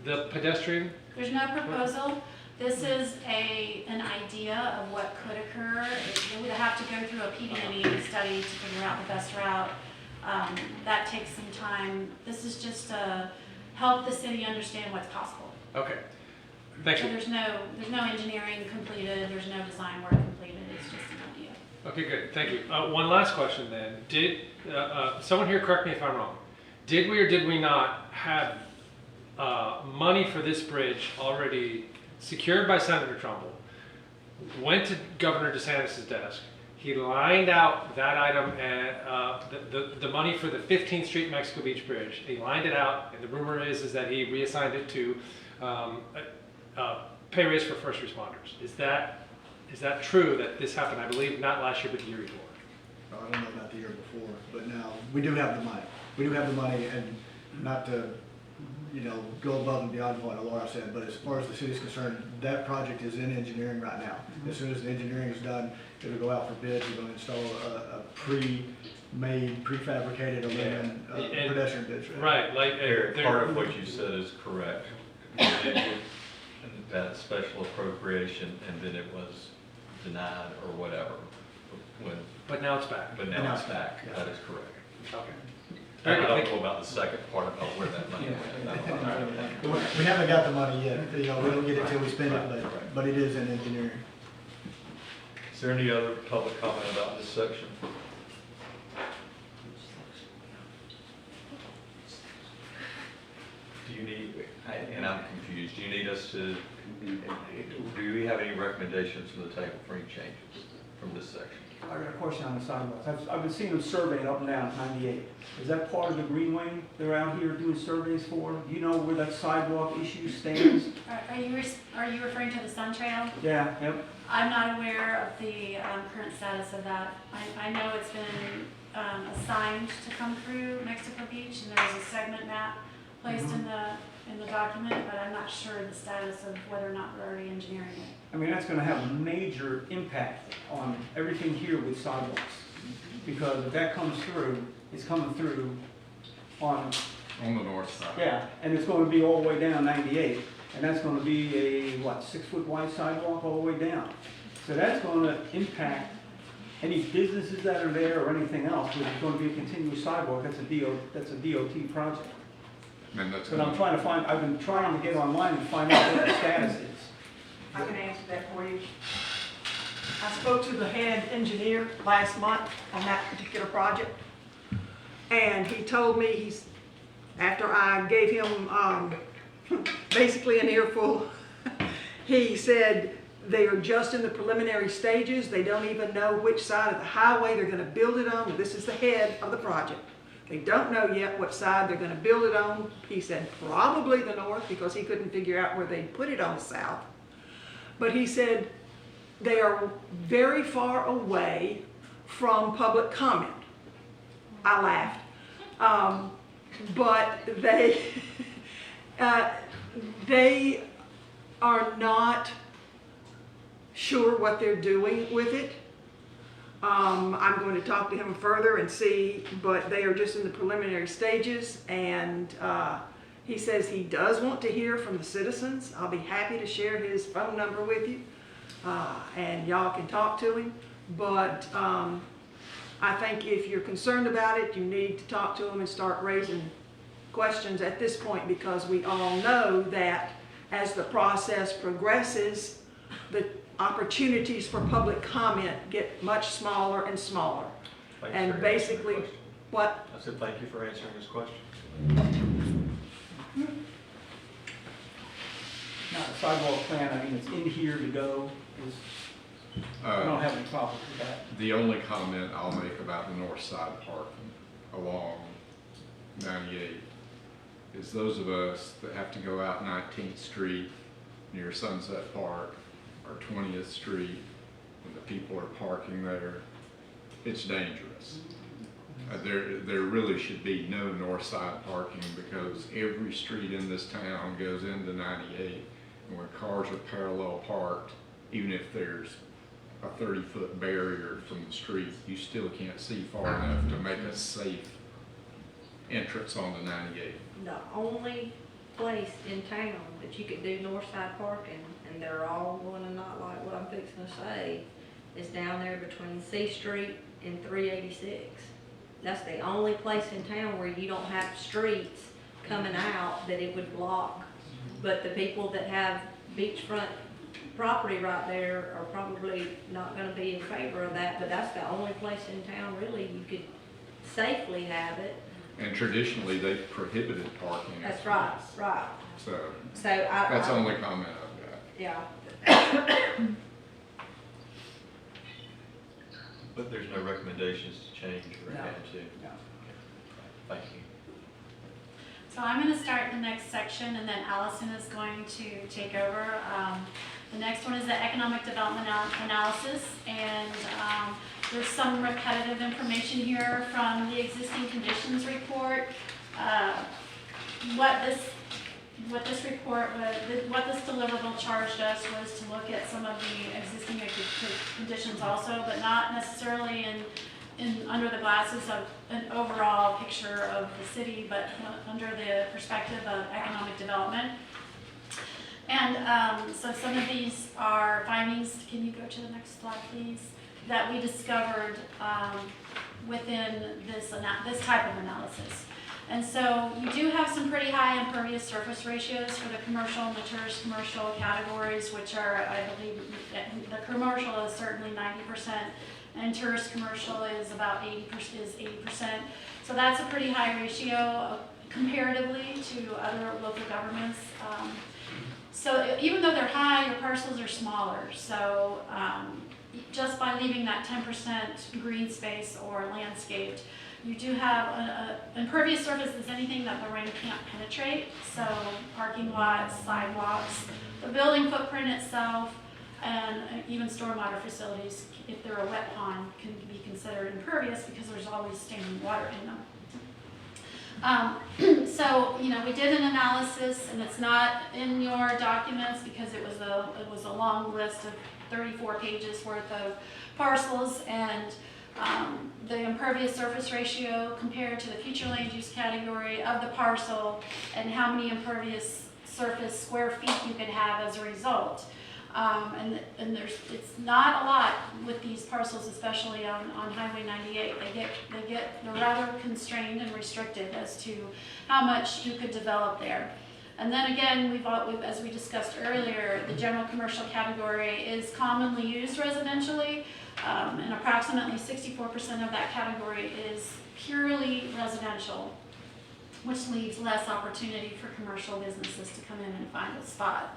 the pedestrian? There's no proposal. This is an idea of what could occur. We would have to go through a PD&E study to figure out the best route. That takes some time. This is just to help the city understand what's possible. Okay. Thank So you. there's no engineering completed, there's no design work completed, it's just an idea. Okay, good. Thank you. One last question then. Did someone here correct me if I'm wrong? Did we or did we not have money for this bridge already secured by Senator Trumbull? Went to Governor DeSantis' desk. He lined out that item and the money for the 15th Street Mexico Beach Bridge. He lined it out, and the rumor is that he reassigned it to pay raise for first responders. Is that true that this happened? I believe not last year, but the year before. I don't know about the year before, but now, we do have the money. We do have the money, and not to, go above and beyond what Laura said, but as far as the city's concerned, that project is in engineering right now. As soon as the engineering is done, it'll go out for bids. We're going to install a pre-made, prefabricated aluminum pedestrian bridge. Right, like Eric, part of what you said is correct. We did get that special appropriation, and then it was denied or whatever. But now it's back. But now it's back. Yes. That is correct. Okay. I don't know about the second part about where that money went. We haven't got the money yet. We don't get it till we spend it, but it is in engineering. there any other public comment about this section? Do you need, and I'm confused, do you need us to, do we have any recommendations from the table for any changes from this section? I got a question on the sidewalks. I've been seeing them surveyed up and down 98. Is that part of the Greenway they're out here doing surveys for? Do you know where that sidewalk issue stands? Are you referring to the Sun Trail? Yeah, yep. I'm not aware of the current status of that. I know it's been assigned to come through Mexico Beach, and there was a segment map placed in the document, but I'm not sure the status of whether or not we're already engineering it. I mean, that's gonna have a major impact on everything here with sidewalks. Because if that comes through, it's coming through on, On the north side. yeah, and it's gonna be all the way down 98. And that's gonna be a, what, 6-foot wide sidewalk all the way down. So that's gonna impact any businesses that are there or anything else, but it's gonna be a continuous sidewalk. That's a DOT project. And that's But I'm trying to find, I've been trying to get online and find out what the status is. I can answer that for you. I spoke to the head engineer last month on that particular project. And he told me, after I gave him basically an earful, he said they are just in the preliminary stages. They don't even know which side of the highway they're gonna build it on. This is the head of the project. They don't know yet what side they're gonna build it on. He said probably the north, because he couldn't figure out where they'd put it on the south. But he said they are very far away from public comment. I laughed. But they are not sure what they're doing with it. I'm going to talk to him further and see, but they are just in the preliminary stages, and he says he does want to hear from the citizens. I'll be happy to share his phone number with you, and y'all can talk to him. But I think if you're concerned about it, you need to talk to him and start raising questions at this point, because we all know that as the process progresses, the opportunities for public comment get much smaller and smaller. Thanks And for basically, answering the question. what? I said, thank you for answering this question. Now, the sidewalk plan, I mean, it's in here to go. I don't have any problems with that. The only comment I'll make about the north side parking along 98 is those of us that have to go out 19th Street near Sunset Park or 20th Street, and the people are parking there, it's dangerous. There really should be no north side parking, because every street in this town goes into 98, and when cars are parallel parked, even if there's a 30-foot barrier from the street, you still can't see far enough to make a safe entrance onto 98. The only place in town that you could do north side parking, and they're all going to not like what I'm fixing to say, is down there between C Street and 386. That's the only place in town where you don't have streets coming out that it would block. But the people that have beachfront property right there are probably not gonna be in favor of that, but that's the only place in town really you could safely have it. And traditionally, they've prohibited parking. at That's right, streets. right. So So I. that's the only comment I've got. Yeah. But there's no recommendations to change or No. add to? No. Thank you. So I'm going to start the next section, and then Allison is going to take over. The next one is the economic development analysis, and there's some repetitive information here from the existing conditions report. What this report was, what this deliverable charged us was to look at some of the existing conditions also, but not necessarily under the glasses of an overall picture of the city, but under the perspective of economic development. And so some of these are findings, can you go to the next slide please, that we discovered within this type of analysis. And so you do have some pretty high impervious surface ratios for the commercial and the tourist commercial categories, which are, I believe, the commercial is certainly 90%, and tourist commercial is about 80%. So that's a pretty high ratio comparatively to other local governments. So even though they're high, your parcels are smaller. So just by leaving that 10% green space or landscaped, you do have an impervious surface is anything that the rain can't penetrate. So parking lots, sidewalks, the building footprint itself, and even stormwater facilities, if they're a wet pond, can be considered impervious because there's always standing water in them. So, you know, we did an analysis, and it's not in your documents because it was a long list of 34 pages worth of parcels, and the impervious surface ratio compared to the future land use category of the parcel, and how many impervious surface square feet you can have as a result. And it's not a lot with these parcels, especially on Highway 98. They're rather constrained and restricted as to how much you could develop there. And then again, as we discussed earlier, the general commercial category is commonly used residentially, and approximately 64% of that category is purely residential, which leaves less opportunity for commercial businesses to come in and find a spot.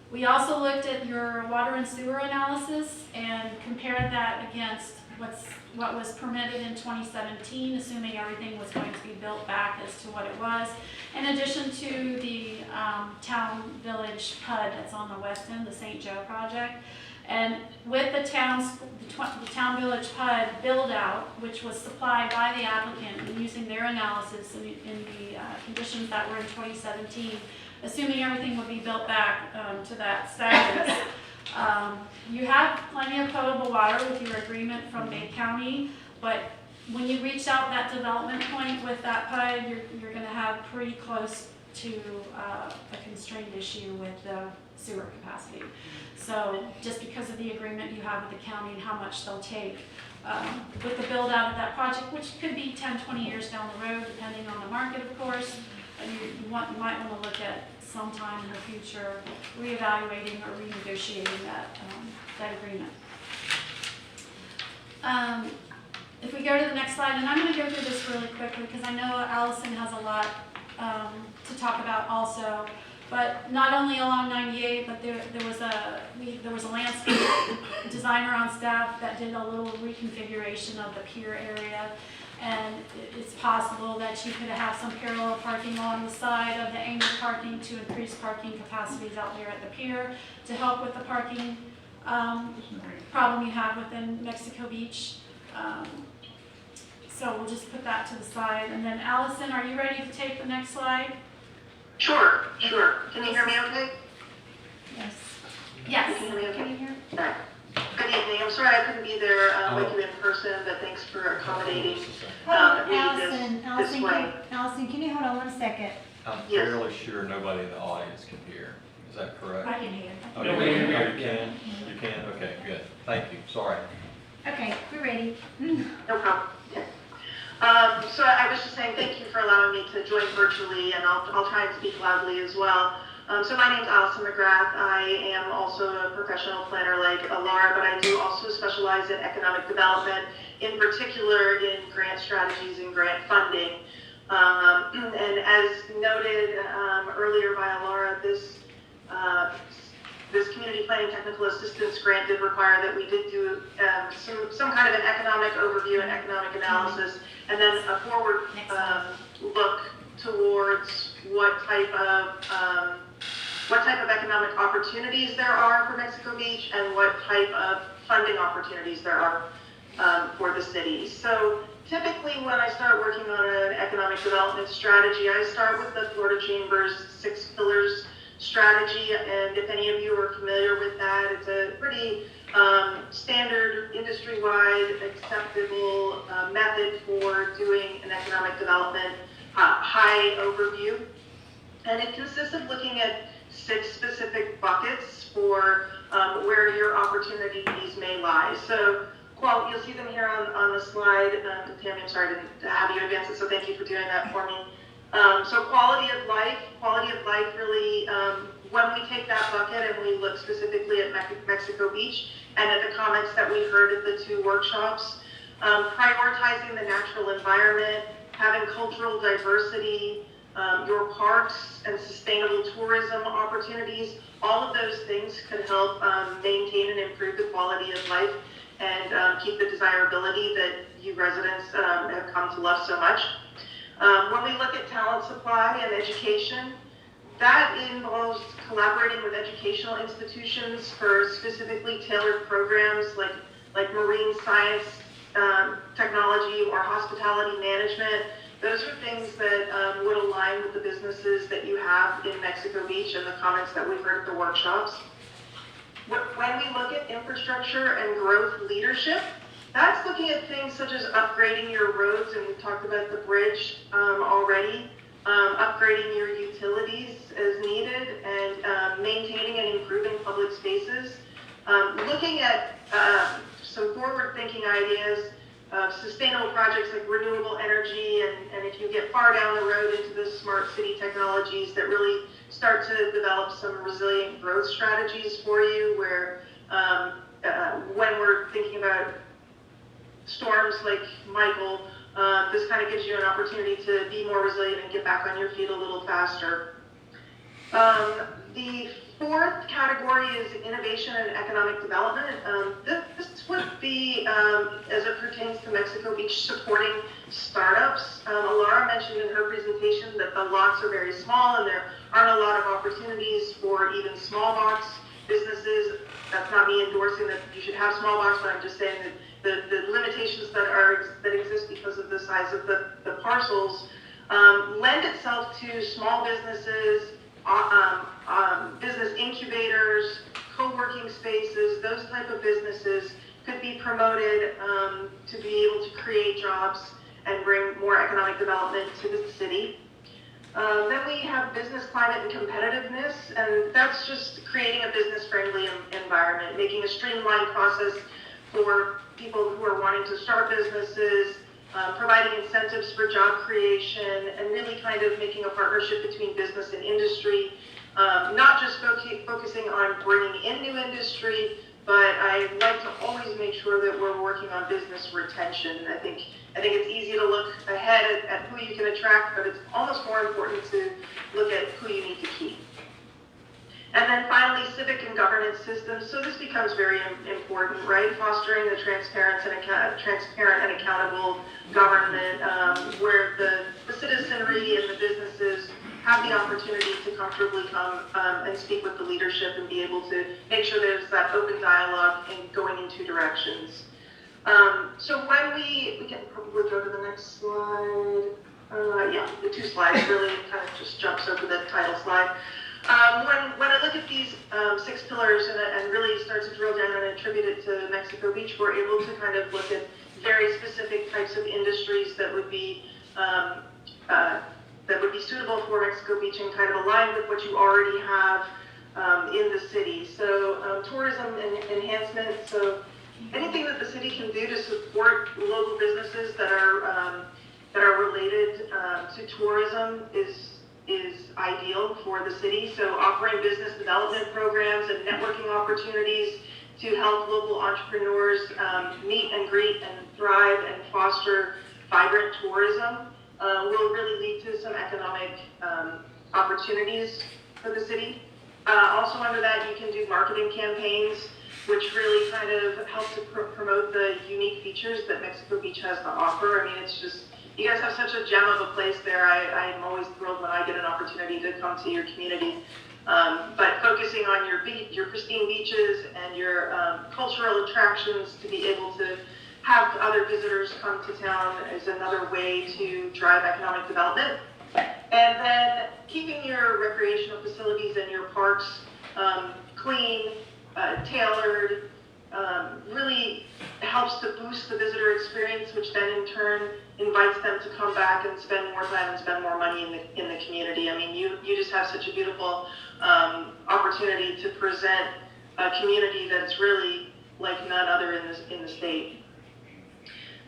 We also looked at your water and sewer analysis and compared that against what was permitted in 2017, assuming everything was going to be built back as to what it was, in addition to the town village PUD that's on the west end, the St. Joe project. And with the town village PUD build out, which was supplied by the applicant and using their analysis in the conditions that were in 2017, assuming everything would be built back to that status. You have plenty of potable water with your agreement from Bay County, but when you reach out that development point with that PUD, you're going to have pretty close to a constrained issue with the sewer capacity. So just because of the agreement you have with the county and how much they'll take with the build out of that project, which could be 10, 20 years down the road, depending on the market, of course. And you might want to look at sometime in the future reevaluating or renegotiating that agreement. If we go to the next slide, and I'm going to go through this really quickly because I know Allison has a lot to talk about also. But not only along 98, but there was a landscape designer on staff that did a little reconfiguration of the pier area. And it's possible that you could have some parallel parking along the side of the angled parking to increase parking capacities out there at the pier to help with the parking problem you have within Mexico Beach. So we'll just put that to the side. And then Allison, are you ready to take the next slide? Sure. Can you hear me okay? Yes. Yes. Can you hear me okay? Can you hear? Right. Good evening. I'm sorry I couldn't be there with you in person, but thanks for accommodating Allison, way. Allison, can you hold on 1 second? I'm Yes. fairly sure nobody in the audience can hear. Is that correct? I can hear. Oh, No, you we can? can hear. Oh, you can? You can? Okay, good. Thank you. Sorry. Okay, we're ready. No problem. Okay. So I was just saying thank you for allowing me to join virtually, and I'll try and speak loudly as well. So my name's Allison McGrath. I am also a professional planner like Laura, but I do also specialize in economic development, in particular in grant strategies and grant funding. And as noted earlier by Laura, this community planning technical assistance grant did require that we did do some kind of an economic overview and economic analysis, and then a forward look towards what type of economic opportunities there are for Mexico Beach and what type of funding opportunities there are for the city. So typically when I start working on an economic development strategy, I start with the Florida Chamber's 6 pillars strategy, and if any of you are familiar with that, it's a pretty standard, industry-wide, acceptable method for doing an economic development high overview. And it consists of looking at 6 specific buckets for where your opportunities may lie. So you'll see them here on the slide. Tammy, I'm sorry to have you advance it, so thank you for doing that for me. So quality of life really, when we take that bucket and we look specifically at Mexico Beach and at the comments that we heard at the 2 workshops, prioritizing the natural environment, having cultural diversity, your parks and sustainable tourism opportunities, all of those things could help maintain and improve the quality of life and keep the desirability that you residents have come to love so much. When we look at talent supply and education, that involves collaborating with educational institutions for specifically tailored programs like marine science, technology, or hospitality management. Those are things that would align with the businesses that you have in Mexico Beach and the comments that we've heard at the workshops. When we look at infrastructure and growth leadership, that's looking at things such as upgrading your roads, and we've talked about the bridge already, upgrading your utilities as needed, and maintaining and improving public spaces. Looking at some forward-thinking ideas of sustainable projects like renewable energy, and if you get far down the road into the smart city technologies that really start to develop some resilient growth strategies for you, where when we're thinking about storms like Michael, this kind of gives you an opportunity to be more resilient and get back on your feet a little faster. The 4th category is innovation and economic development. This would be, as it pertains to Mexico Beach, supporting startups. Alara mentioned in her presentation that the lots are very small and there aren't a lot of opportunities for even small box businesses. That's not me endorsing that you should have small box, but I'm just saying that the limitations that exist because of the size of the parcels lend itself to small businesses, business incubators, co-working spaces. Those type of businesses could be promoted to be able to create jobs and bring more economic development to the city. Then we have business climate and competitiveness, and that's just creating a business-friendly environment, making a streamlined process for people who are wanting to start businesses, providing incentives for job creation, and really kind of making a partnership between business and industry, not just focusing on bringing in new industry, but I like to always make sure that we're working on business retention. I think it's easy to look ahead at who you can attract, but it's almost more important to look at who you need to keep. And then finally, civic and governance systems. So this becomes very important, right? Fostering the transparent and accountable government, where the citizenry and the businesses have the opportunity to comfortably come and speak with the leadership and be able to make sure there's that open dialogue and going in 2 directions. So when we can probably go to the next slide. Yeah, the 2 slides really kind of just jumps over the title slide. When I look at these 6 pillars and really start to drill down and attribute it to Mexico Beach, we're able to kind of look at very specific types of industries that would be suitable for Mexico Beach and kind of aligned with what you already have in the city. So tourism and enhancement. So anything that the city can do to support local businesses that are related to tourism is ideal for the city. So offering business development programs and networking opportunities to help local entrepreneurs meet and greet and thrive and foster vibrant tourism will really lead to some economic opportunities for the city. Also under that, you can do marketing campaigns, which really kind of help to promote the unique features that Mexico Beach has to offer. I mean, it's just, you guys have such a gem of a place there. I'm always thrilled when I get an opportunity to come to your community. But focusing on your pristine beaches and your cultural attractions to be able to have other visitors come to town is another way to drive economic development. And then keeping your recreational facilities and your parks clean, tailored, really helps to boost the visitor experience, which then in turn invites them to come back and spend more time and spend more money in the community. I mean, you just have such a beautiful opportunity to present a community that's really like none other in the state.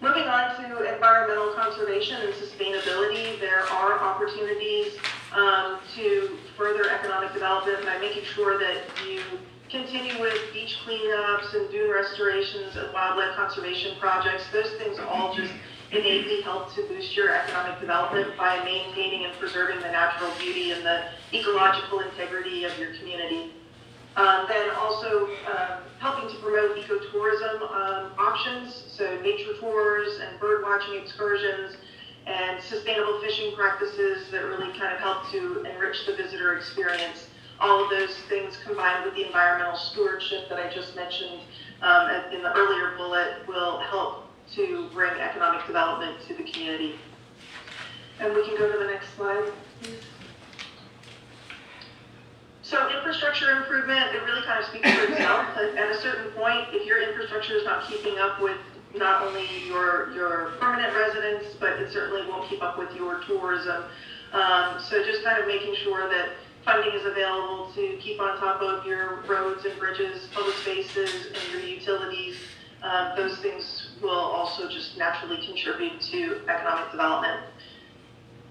Moving on to environmental conservation and sustainability, there are opportunities to further economic development by making sure that you continue with beach cleanups and dune restorations and wildlife conservation projects. Those things all just innately help to boost your economic development by maintaining and preserving the natural beauty and the ecological integrity of your community. Then also helping to promote ecotourism options, so nature tours and bird watching excursions and sustainable fishing practices that really kind of help to enrich the visitor experience. All of those things combined with the environmental stewardship that I just mentioned in the earlier bullet will help to bring economic development to the community. And we can go to the next slide, please. So infrastructure improvement, it really kind of speaks for itself. At a certain point, if your infrastructure is not keeping up with not only your permanent residents, but it certainly won't keep up with your tourism. So just kind of making sure that funding is available to keep on top of your roads and bridges, public spaces, and your utilities. Those things will also just naturally contribute to economic development.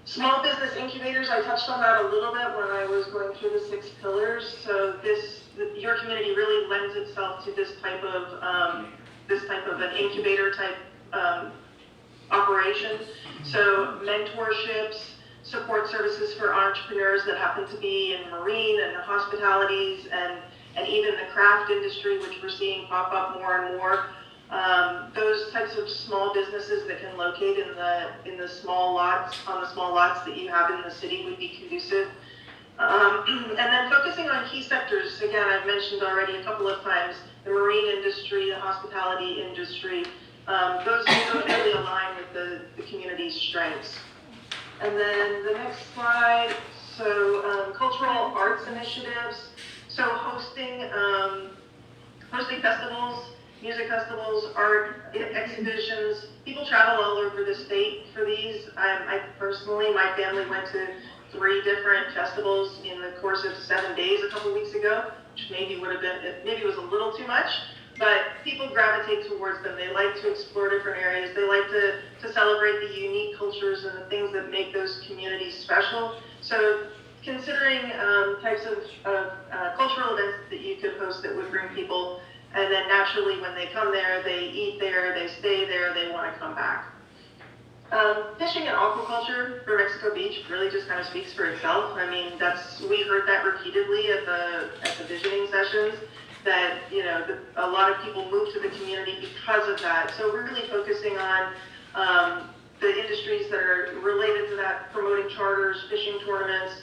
Small business incubators, I touched on that a little bit when I was going through the 6 pillars. So your community really lends itself to this type of an incubator type operation. So mentorships, support services for entrepreneurs that happen to be in marine and hospitalities and even the craft industry, which we're seeing pop up more and more. Those types of small businesses that can locate in the small lots, on the small lots that you have in the city would be conducive. And then focusing on key sectors, again, I've mentioned already a couple of times, the marine industry, the hospitality industry, those really align with the community's strengths. And then the next slide, so cultural arts initiatives, so hosting festivals, music festivals, art exhibitions. People travel all over the state for these. I personally, my family went to 3 different festivals in the course of 7 days a couple weeks ago, which maybe it was a little too much, but people gravitate towards them. They like to explore different areas. They like to celebrate the unique cultures and the things that make those communities special. So considering types of cultural events that you could host that would bring people, and then naturally when they come there, they eat there, they stay there, they want to come back. Fishing and aquaculture for Mexico Beach really just kind of speaks for itself. I mean, we heard that repeatedly at the visioning sessions, that a lot of people move to the community because of that. So we're really focusing on the industries that are related to that, promoting charters, fishing tournaments.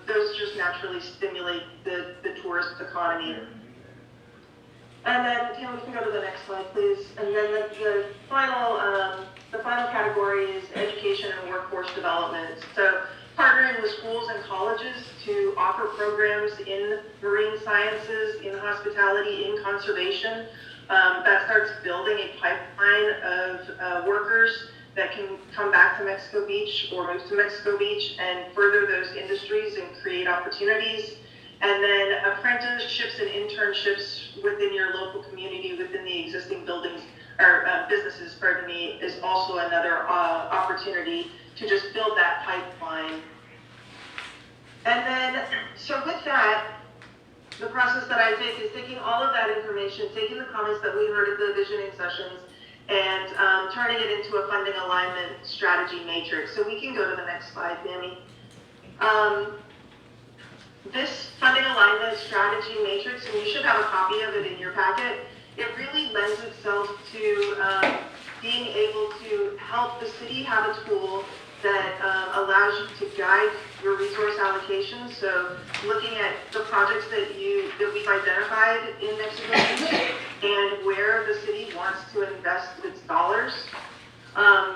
Those just naturally stimulate the tourist economy. And then, Tam, we can go to the next slide, please. And then the final category is education and workforce development. So partnering with schools and colleges to offer programs in marine sciences, in hospitality, in conservation. That starts building a pipeline of workers that can come back to Mexico Beach or move to Mexico Beach and further those industries and create opportunities. And then apprenticeships and internships within your local community, within the existing buildings or businesses, pardon me, is also another opportunity to just build that pipeline. And then, so with that, the process that I take is taking all of that information, taking the comments that we heard at the visioning sessions, and turning it into a funding alignment strategy matrix. So we can go to the next slide, Mamie. This funding alignment strategy matrix, and you should have a copy of it in your packet, it really lends itself to being able to help the city have a tool that allows you to guide your resource allocation. So looking at the projects that we've identified in Mexico Beach and where the city wants to invest its dollars.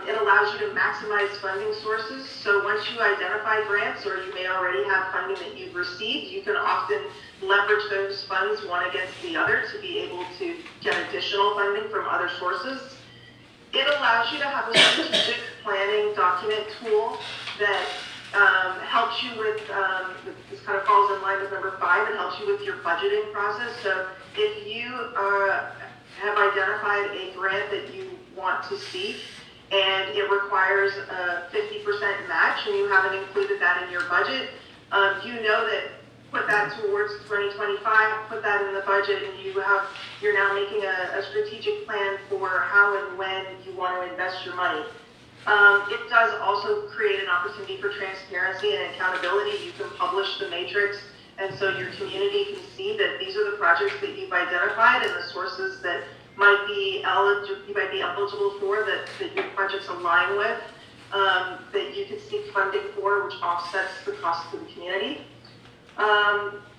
It allows you to maximize funding sources. So once you identify grants, or you may already have funding that you've received, you can often leverage those funds one against the other to be able to get additional funding from other sources. It allows you to have a strategic planning document tool that helps you with, this kind of falls in line with number 5, it helps you with your budgeting process. So if you have identified a grant that you want to see. And it requires a 50% match, and you haven't included that in your budget. You know that, put that towards 2025, put that in the budget, and you're now making a strategic plan for how and when you want to invest your money. It does also create an opportunity for transparency and accountability. You can publish the matrix, and so your community can see that these are the projects that you've identified and the sources that you might be eligible for, that your projects align with, that you can seek funding for, which offsets the cost to the community.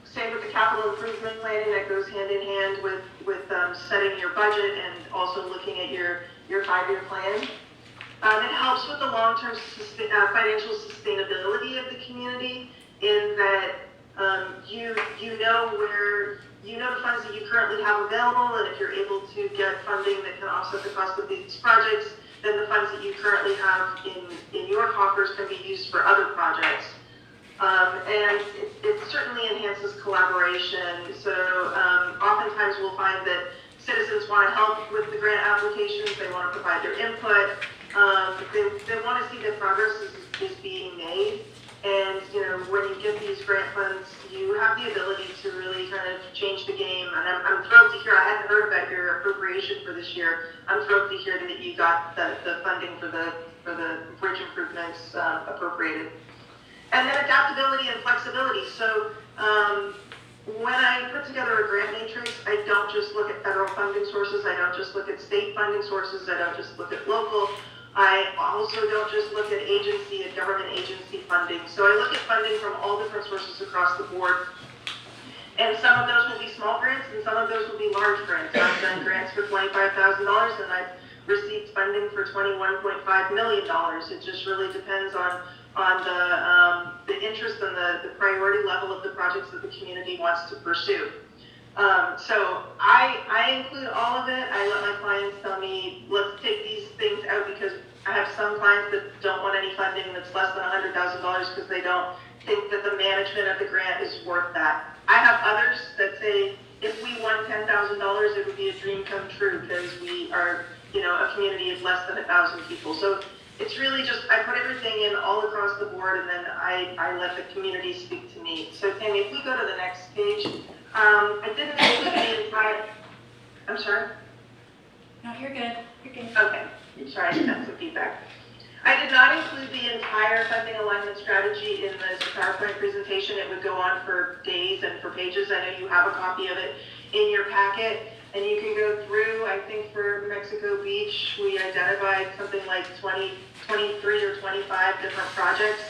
Same with the capital improvement planning, that goes hand in hand with setting your budget and also looking at your 5-year plan. It helps with the long-term financial sustainability of the community, in that you know the funds that you currently have available, and if you're able to get funding that can offset the cost of these projects, then the funds that you currently have in your coffers can be used for other projects. And it certainly enhances collaboration. So oftentimes we'll find that citizens want to help with the grant applications, they want to provide their input, they want to see that progress is being made. And when you get these grant funds, you have the ability to really kind of change the game. And I'm thrilled to hear, I hadn't heard about your appropriation for this year. I'm thrilled to hear that you got the funding for the bridge improvements appropriated. And then adaptability and flexibility. So when I put together a grant matrix, I don't just look at federal funding sources, I don't just look at state funding sources, I don't just look at local. I also don't just look at government agency funding. So I look at funding from all different sources across the board. And some of those will be small grants, and some of those will be large grants. I've done grants for $25,000, and I've received funding for $21.5 million. It just really depends on the interest and the priority level of the projects that the community wants to pursue. So I include all of it. I let my clients tell me, let's take these things out, because I have some clients that don't want any funding that's less than $100,000 because they don't think that the management of the grant is worth that. I have others that say, if we won $10,000, it would be a dream come true, because we are, a community of less than 1,000 people. So it's really just, I put everything in all across the board, and then I let the community speak to me. So Tammy, if we go to the next page, I didn't include the entire, I'm sorry? No, you're good. You're good. Okay, sorry, I didn't have some feedback. I did not include the entire funding alignment strategy in this PowerPoint presentation. It would go on for days and for pages. I know you have a copy of it in your packet, and you can go through. I think for Mexico Beach, we identified something like 23 or 25 different projects,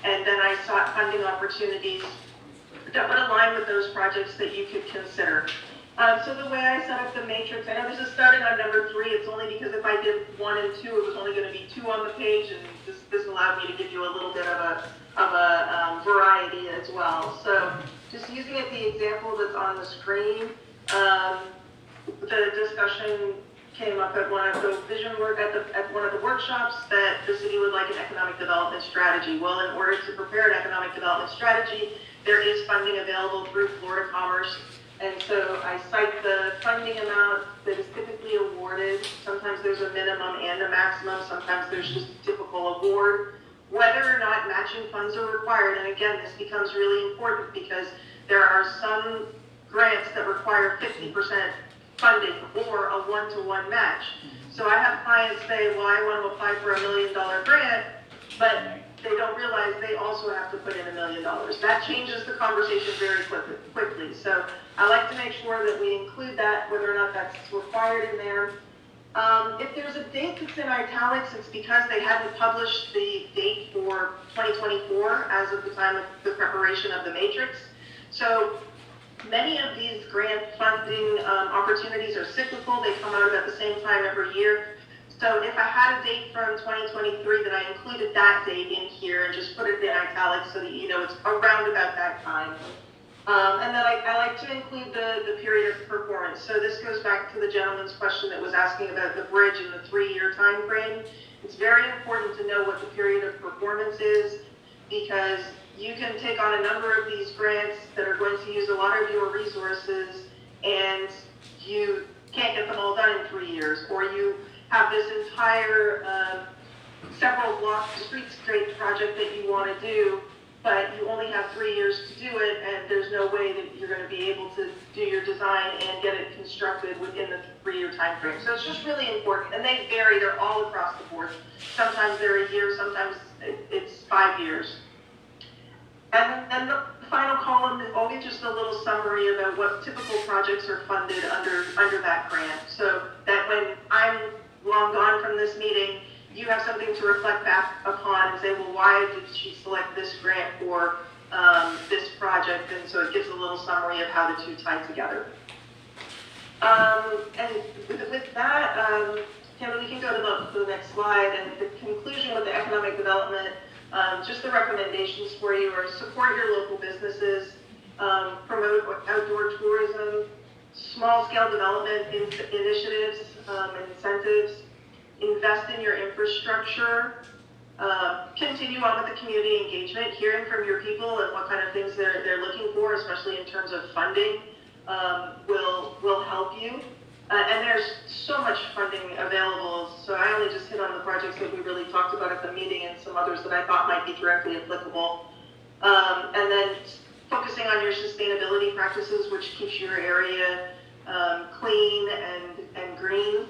and then I sought funding opportunities that would align with those projects that you could consider. So the way I set up the matrix, I know this is starting on number 3, it's only because if I did 1 and 2, it was only going to be 2 on the page, and this allowed me to give you a little bit of a variety as well. So just using the example that's on the screen, the discussion came up at one of the at one of the workshops that the city would like an economic development strategy. Well, in order to prepare an economic development strategy, there is funding available through Florida Commerce. And so I cite the funding amount that is typically awarded. Sometimes there's a minimum and a maximum. Sometimes there's just a typical award. Whether or not matching funds are required, and again, this becomes really important because there are some grants that require 50% funding or a 1-to-1 match. So I have clients say, well, I want to apply for $1 million grant, but they don't realize they also have to put in $1 million. That changes the conversation very quickly. So I like to make sure that we include that, whether or not that's required in there. If there's a date that's in italics, it's because they hadn't published the date for 2024 as of the time of the preparation of the matrix. So many of these grant funding opportunities are cyclical. They come out about the same time every year. So if I had a date from 2023, then I included that date in here and just put it in italics so that you know it's around about that time. And then I like to include the period of performance. So this goes back to the gentleman's question that was asking about the bridge and the 3-year time frame. It's very important to know what the period of performance is, because you can take on a number of these grants that are going to use a lot of your resources, and you can't get them all done in 3 years, or you have this entire several block streetscape project that you want to do, but you only have 3 years to do it, and there's no way that you're going to be able to do your design and get it constructed within the 3-year time frame. So it's just really important, and they vary. They're all across the board. Sometimes they're a year, sometimes it's 5 years. And then the final column is always just a little summary about what typical projects are funded under that grant, so that when I'm long gone from this meeting, you have something to reflect back upon and say, well, why did she select this grant for this project? And so it gives a little summary of how the two tie together. And with that, Tammy, we can go to the next slide. And the conclusion with the economic development, just the recommendations for you are support your local businesses, promote outdoor tourism, small-scale development initiatives and incentives, invest in your infrastructure, continue on with the community engagement, hearing from your people and what kind of things they're looking for, especially in terms of funding, will help you. And there's so much funding available, so I only just hit on the projects that we really talked about at the meeting and some others that I thought might be directly applicable. And then focusing on your sustainability practices, which keeps your area clean and green.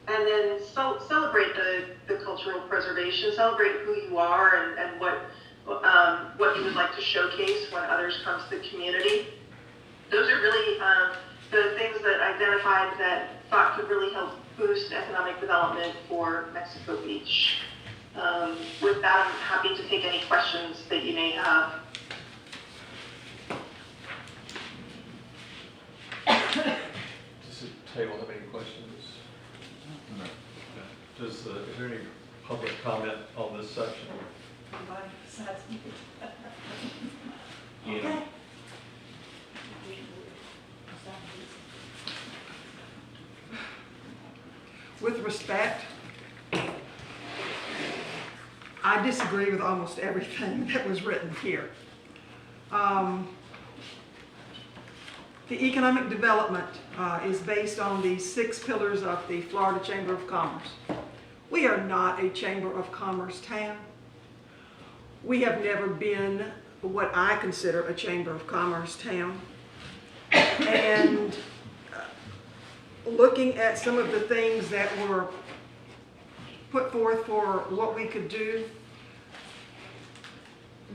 And then celebrate the cultural preservation, celebrate who you are and what you would like to showcase when others come to the community. Those are really the things that I identified that thought could really help boost economic development for Mexico Beach. With that, I'm happy to take any questions that you may have. Does the table have any questions? Is there any public comment on this section? Okay. With respect, I disagree with almost everything that was written here. The economic development is based on the 6 pillars of the Florida Chamber of Commerce. We are not a Chamber of Commerce town. We have never been what I consider a Chamber of Commerce town. And looking at some of the things that were put forth for what we could do,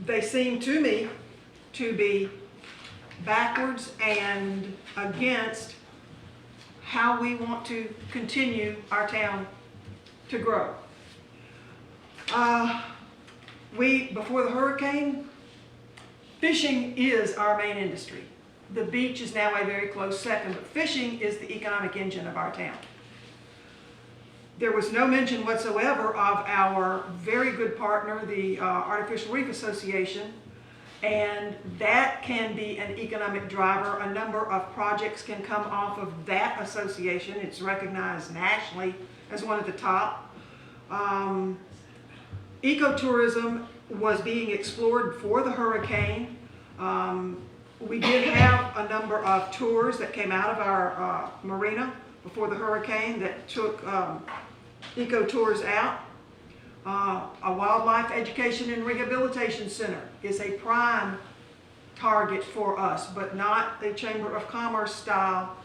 they seem to me to be backwards and against how we want to continue our town to grow. Before the hurricane, fishing is our main industry. The beach is now a very close second, but fishing is the economic engine of our town. There was no mention whatsoever of our very good partner, the Artificial Reef Association, and that can be an economic driver. A number of projects can come off of that association. It's recognized nationally as one of the top. Ecotourism was being explored before the hurricane. We did have a number of tours that came out of our marina before the hurricane that took eco-tours out. A wildlife education and rehabilitation center is a prime target for us, but not a Chamber of Commerce style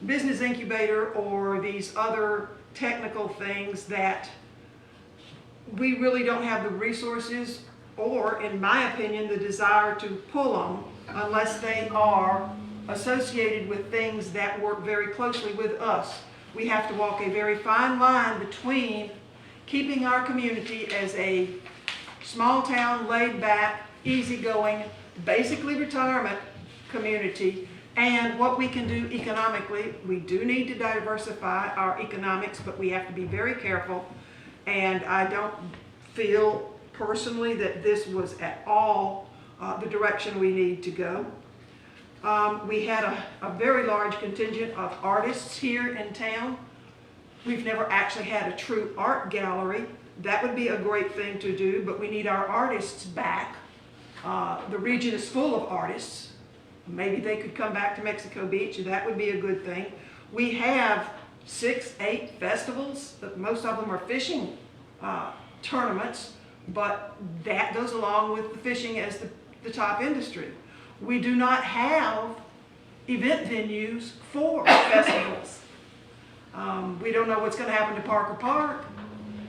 business incubator or these other technical things that we really don't have the resources or, in my opinion, the desire to pull them unless they are associated with things that work very closely with us. We have to walk a very fine line between keeping our community as a small town, laid back, easygoing, basically retirement community, and what we can do economically. We do need to diversify our economics, but we have to be very careful. And I don't feel personally that this was at all the direction we need to go. We had a very large contingent of artists here in town. We've never actually had a true art gallery. That would be a great thing to do, but we need our artists back. The region is full of artists. Maybe they could come back to Mexico Beach, and that would be a good thing. We have 6, 8 festivals. Most of them are fishing tournaments, but that goes along with the fishing as the top industry. We do not have event venues for festivals. We don't know what's going to happen to Parker Park,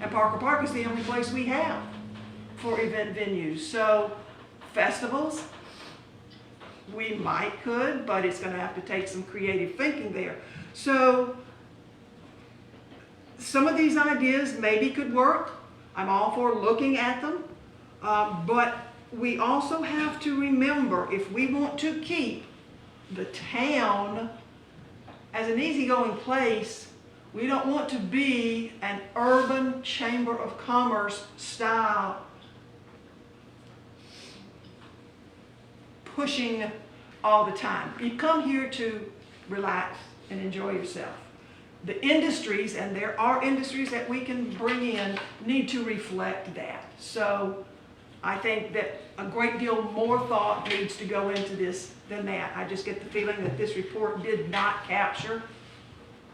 and Parker Park is the only place we have for event venues. So festivals, we could, but it's going to have to take some creative thinking there. So some of these ideas maybe could work. I'm all for looking at them, but we also have to remember, if we want to keep the town as an easygoing place, we don't want to be an urban chamber of commerce style, pushing all the time. You come here to relax and enjoy yourself. The industries, and there are industries that we can bring in, need to reflect that. So I think that a great deal more thought needs to go into this than that. I just get the feeling that this report did not capture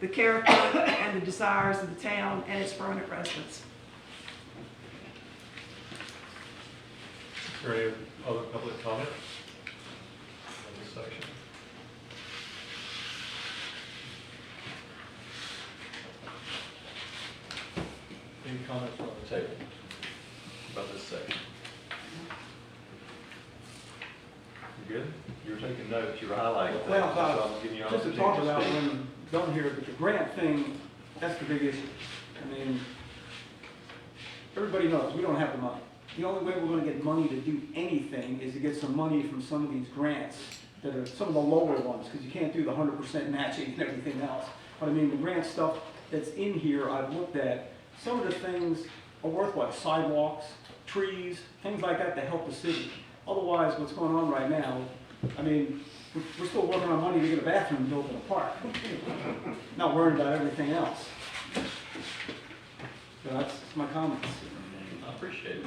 the character and the desires of the town and its permanent residents. Is there any other public comment on this section? Any comments on the table about this section? You good? You were taking notes, you were highlighting things, Well, so I'm giving you an just to opportunity talk to about speak. when done here, but the grant thing, that's the big issue. I mean, everybody knows, we don't have the money. The only way we're gonna get money to do anything is to get some money from some of these grants that are some of the lower ones, because you can't do the 100% matching and everything else. But I mean, the grant stuff that's in here, I've looked at, some of the things are worthwhile, sidewalks, trees, things like that help the city. Otherwise, what's going on right now, I mean, we're still working on money to get a bathroom built in a park. Not worrying about everything else. So that's my comments. I appreciate it.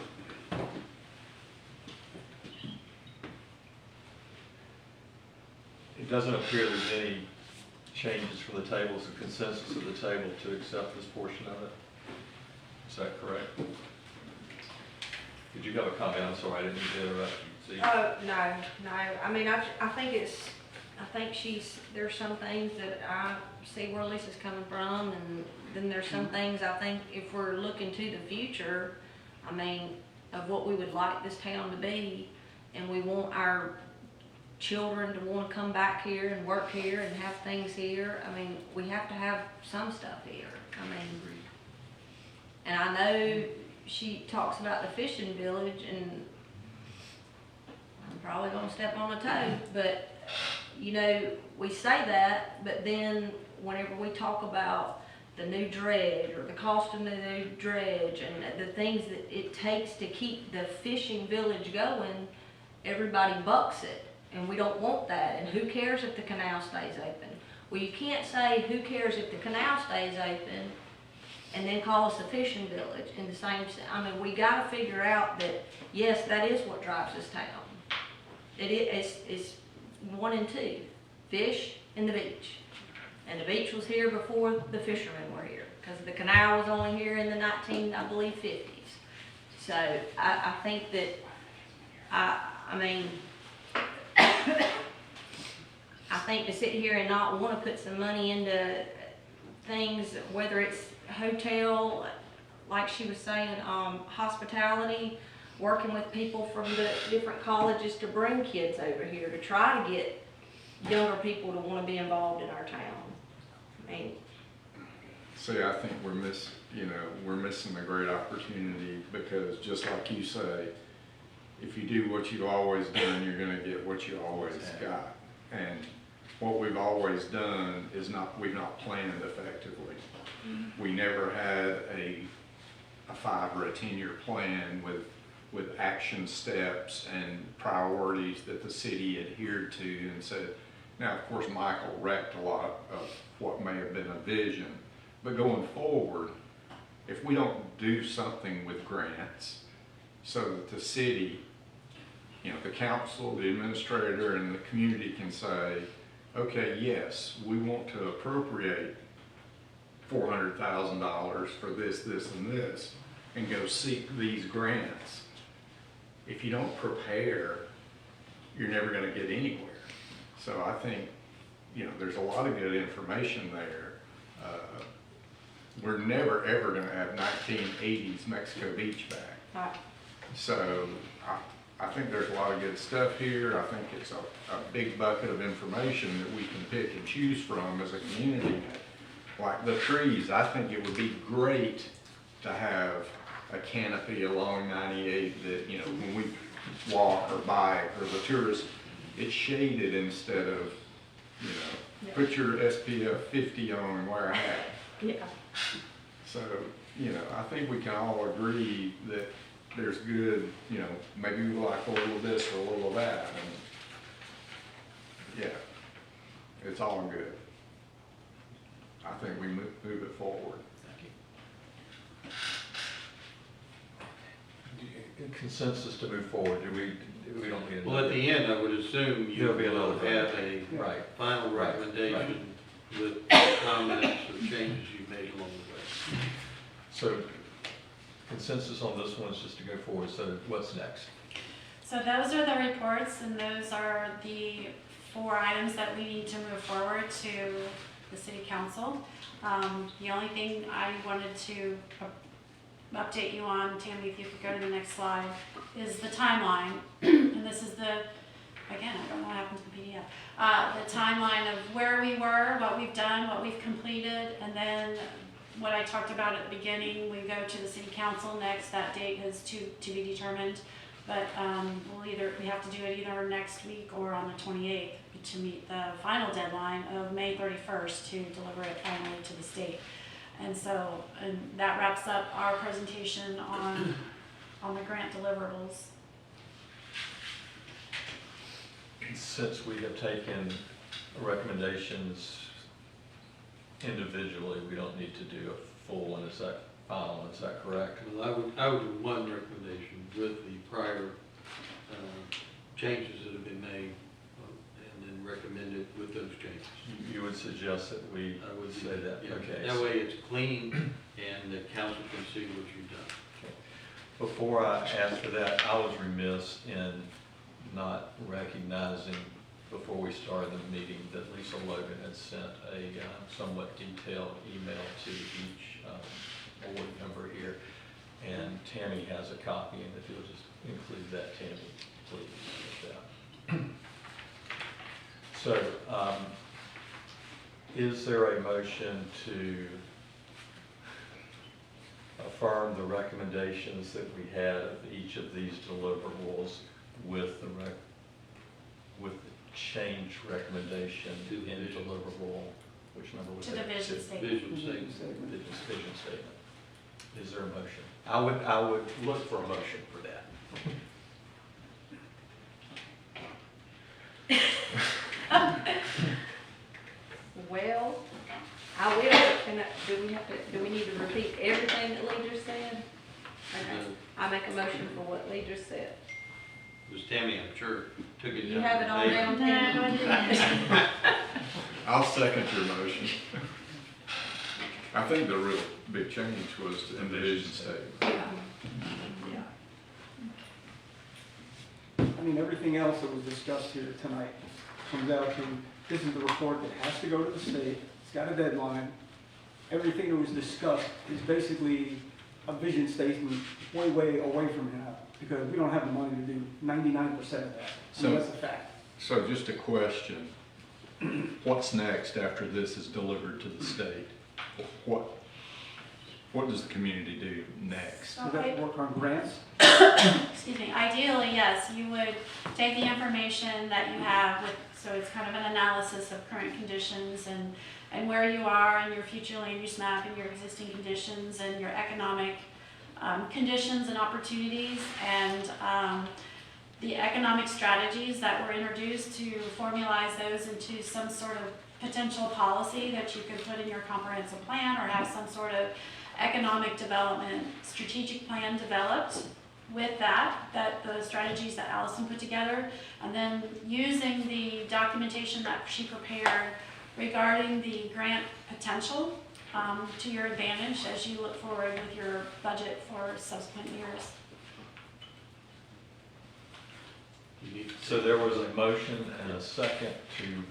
It doesn't appear there's any changes from the table, it's a consensus of the table to accept this portion of it. Is that correct? Did you have a comment? I'm sorry, I didn't mean to interrupt you. See? No. I mean, I think there's some things that I see where Lisa's coming from, and then there's some things I think if we're looking to the future, I mean, of what we would like this town to be, and we want our children to want to come back here and work here and have things here, I mean, we have to have some stuff here. I mean, and I know she talks about the fishing village, and I'm probably gonna step on a toe, but you know, we say that, but then whenever we talk about the new dredge or the cost of the new dredge and the things that it takes to keep the fishing village going, everybody bucks it, and we don't want that. And who cares if the canal stays open? Well, you can't say who cares if the canal stays open and then call us a fishing village in the same, I mean, we gotta figure out that, yes, that is what drives this town. It's 1 and 2, fish and the beach. And the beach was here before the fishermen were here, because the canal was only here in the 50s. So I think that, I mean, I think to sit here and not want to put some money into things, whether it's hotel, like she was saying, hospitality, working with people from the different colleges to bring kids over here to try to get younger people to want to be involved in our town. I mean, See, I think we're missing a great opportunity, because just like you say, if you do what you've always done, you're gonna get what you always got. And what we've always done is we've not planned effectively. We never had a 5 or a 10-year plan with action steps and priorities that the city adhered to and said. Now, of course, Michael wrecked a lot of what may have been a vision, but going forward, if we don't do something with grants so that the city, the council, the administrator, and the community can say, okay, yes, we want to appropriate $400,000 for this, this, and this, and go seek these grants. If you don't prepare, you're never gonna get anywhere. So I think, you know, there's a lot of good information there. We're never, ever gonna have 1980s Mexico Beach back. Right. So I think there's a lot of good stuff here. I think it's a big bucket of information that we can pick and choose from as a community. Like the trees, I think it would be great to have a canopy along 98 that, you know, when we walk or bike or the tourists, it's shaded instead of, you know, put your SPF 50 on and wear a hat. Yeah. So, you know, I think we can all agree that there's good, you know, maybe we like a little of this or a little of that, and yeah, it's all good. I think we move it forward. Consensus to move forward, we don't need. Well, at the end, I would assume you There'll be will another have vote. a Right. final Right. recommendation with comments or changes you've made along the way. So consensus on this one is just to go forward, so what's next? So those are the reports, and those are the 4 items that we need to move forward to the city council. The only thing I wanted to update you on, Tammy, if you could go to the next slide, is the timeline. And this is the, again, I don't know what happened to the PDF. The timeline of where we were, what we've done, what we've completed, and then what I talked about at the beginning, we go to the city council next. That date is to be determined, but we have to do it either next week or on the 28th to meet the final deadline of May 31st to deliver it finally to the state. And so, and that wraps up our presentation on the grant deliverables. Since we have taken recommendations individually, we don't need to do a full one, is that final, is that correct? Well, I would do one recommendation with the prior changes that have been made, and then recommend it with those changes. You would suggest that we I would say that, yeah. okay. That way it's clean and the council can see what you've done. Before I ask for that, I was remiss in not recognizing before we started the meeting that Lisa Logan had sent a somewhat detailed email to each board member here. And Tammy has a copy, and if you'll just include that, Tammy, please, with that. So, is there a motion to affirm the recommendations that we had of each of these deliverables with the change recommendation in deliverable, which number was To that? the vision statement. Vision statement. Vision statement. Is there a motion? I would look for a motion for that. Well, I will, do we need to repeat everything that Lee just said? Okay, I make a motion for what Lee just said. Because Tammy, I'm sure, took it down. You have it all to down, date. Tammy? I'll second your motion. I think the real big change was in the vision statement. Yeah. I mean, everything else that was discussed here tonight comes out to, this is the report that has to go to the state, it's got a deadline. Everything that was discussed is basically a vision statement way, way away from now, because we don't have the money to do 99% of that. I mean, that's a fact. So just a question, what's next after this is delivered to the state? What does the community do next? Does that work on grants? Excuse me, ideally, yes, you would take the information that you have with, so it's kind of an analysis of current conditions and where you are and your future land use map and your existing conditions and your economic conditions and opportunities and the economic strategies that were introduced to formalize those into some sort of potential policy that you could put in your comprehensive plan or have some sort of economic development strategic plan developed with that the strategies that Allison put together, and then using the documentation that she prepared regarding the grant potential to your advantage as you look forward with your budget for subsequent years. You need to- So there was a motion and a second to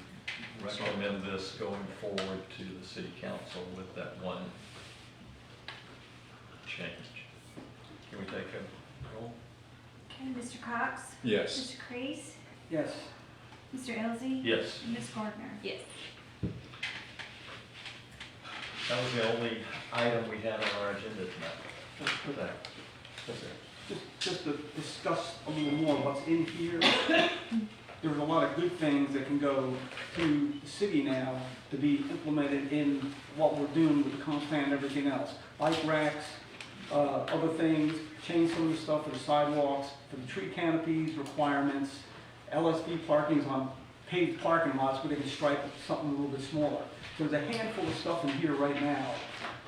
recommend this going forward to the city council with that one change. Can we take a roll? Okay, Mr. Cox? Yes. Mr. Crease? Yes. Mr. Elzey? Yes. Ms. Gardner? Yes. That was the only item we had on our agenda tonight. For that. That's it. Just to discuss a little more what's in here, there's a lot of good things that can go to the city now to be implemented in what we're doing with the comp plan and everything else. Bike racks, other things, change some of the stuff for the sidewalks, for the tree canopies, requirements, LSV parkings on paved parking lots where they can stripe something a little bit smaller. There's a handful of stuff in here right now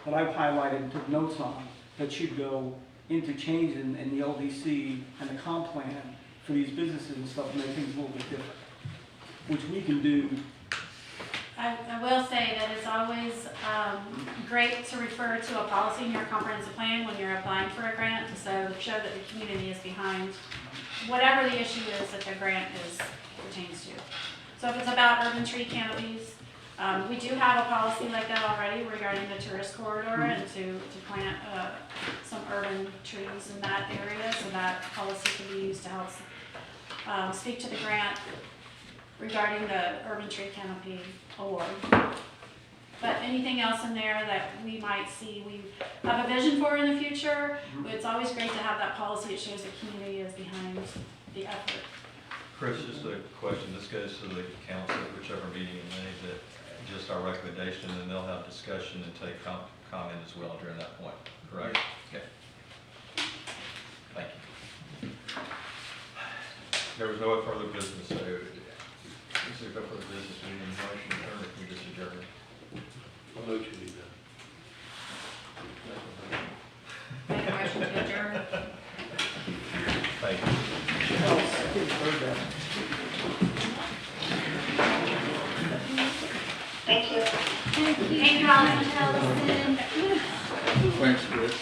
that I've highlighted and took notes on that should go into changing in the LDC and the comp plan for these businesses and stuff to make things a little bit different, which we can do. I will say that it's always great to refer to a policy in your comprehensive plan when you're applying for a grant, so show that the community is behind whatever the issue is that the grant pertains to. So if it's about urban tree canopies, we do have a policy like that already regarding the tourist corridor and to plant some urban trees in that area, so that policy can be used to help speak to the grant regarding the urban tree canopy award. But anything else in there that we might see, we have a vision for in the future, it's always great to have that policy. It shows the community is behind the effort. Chris, just a question. This goes to the council, whichever meeting in May, that just our recommendation, and they'll have discussion and take comment as well during that point, correct? Okay. Thank you. There was no further business, so is there no further business? We need a motion to adjourn, if we just adjourn. I'll note you need that. Make a motion to adjourn. Thank you. Thank you. Thank you, Allison Ellison. Thanks, Chris.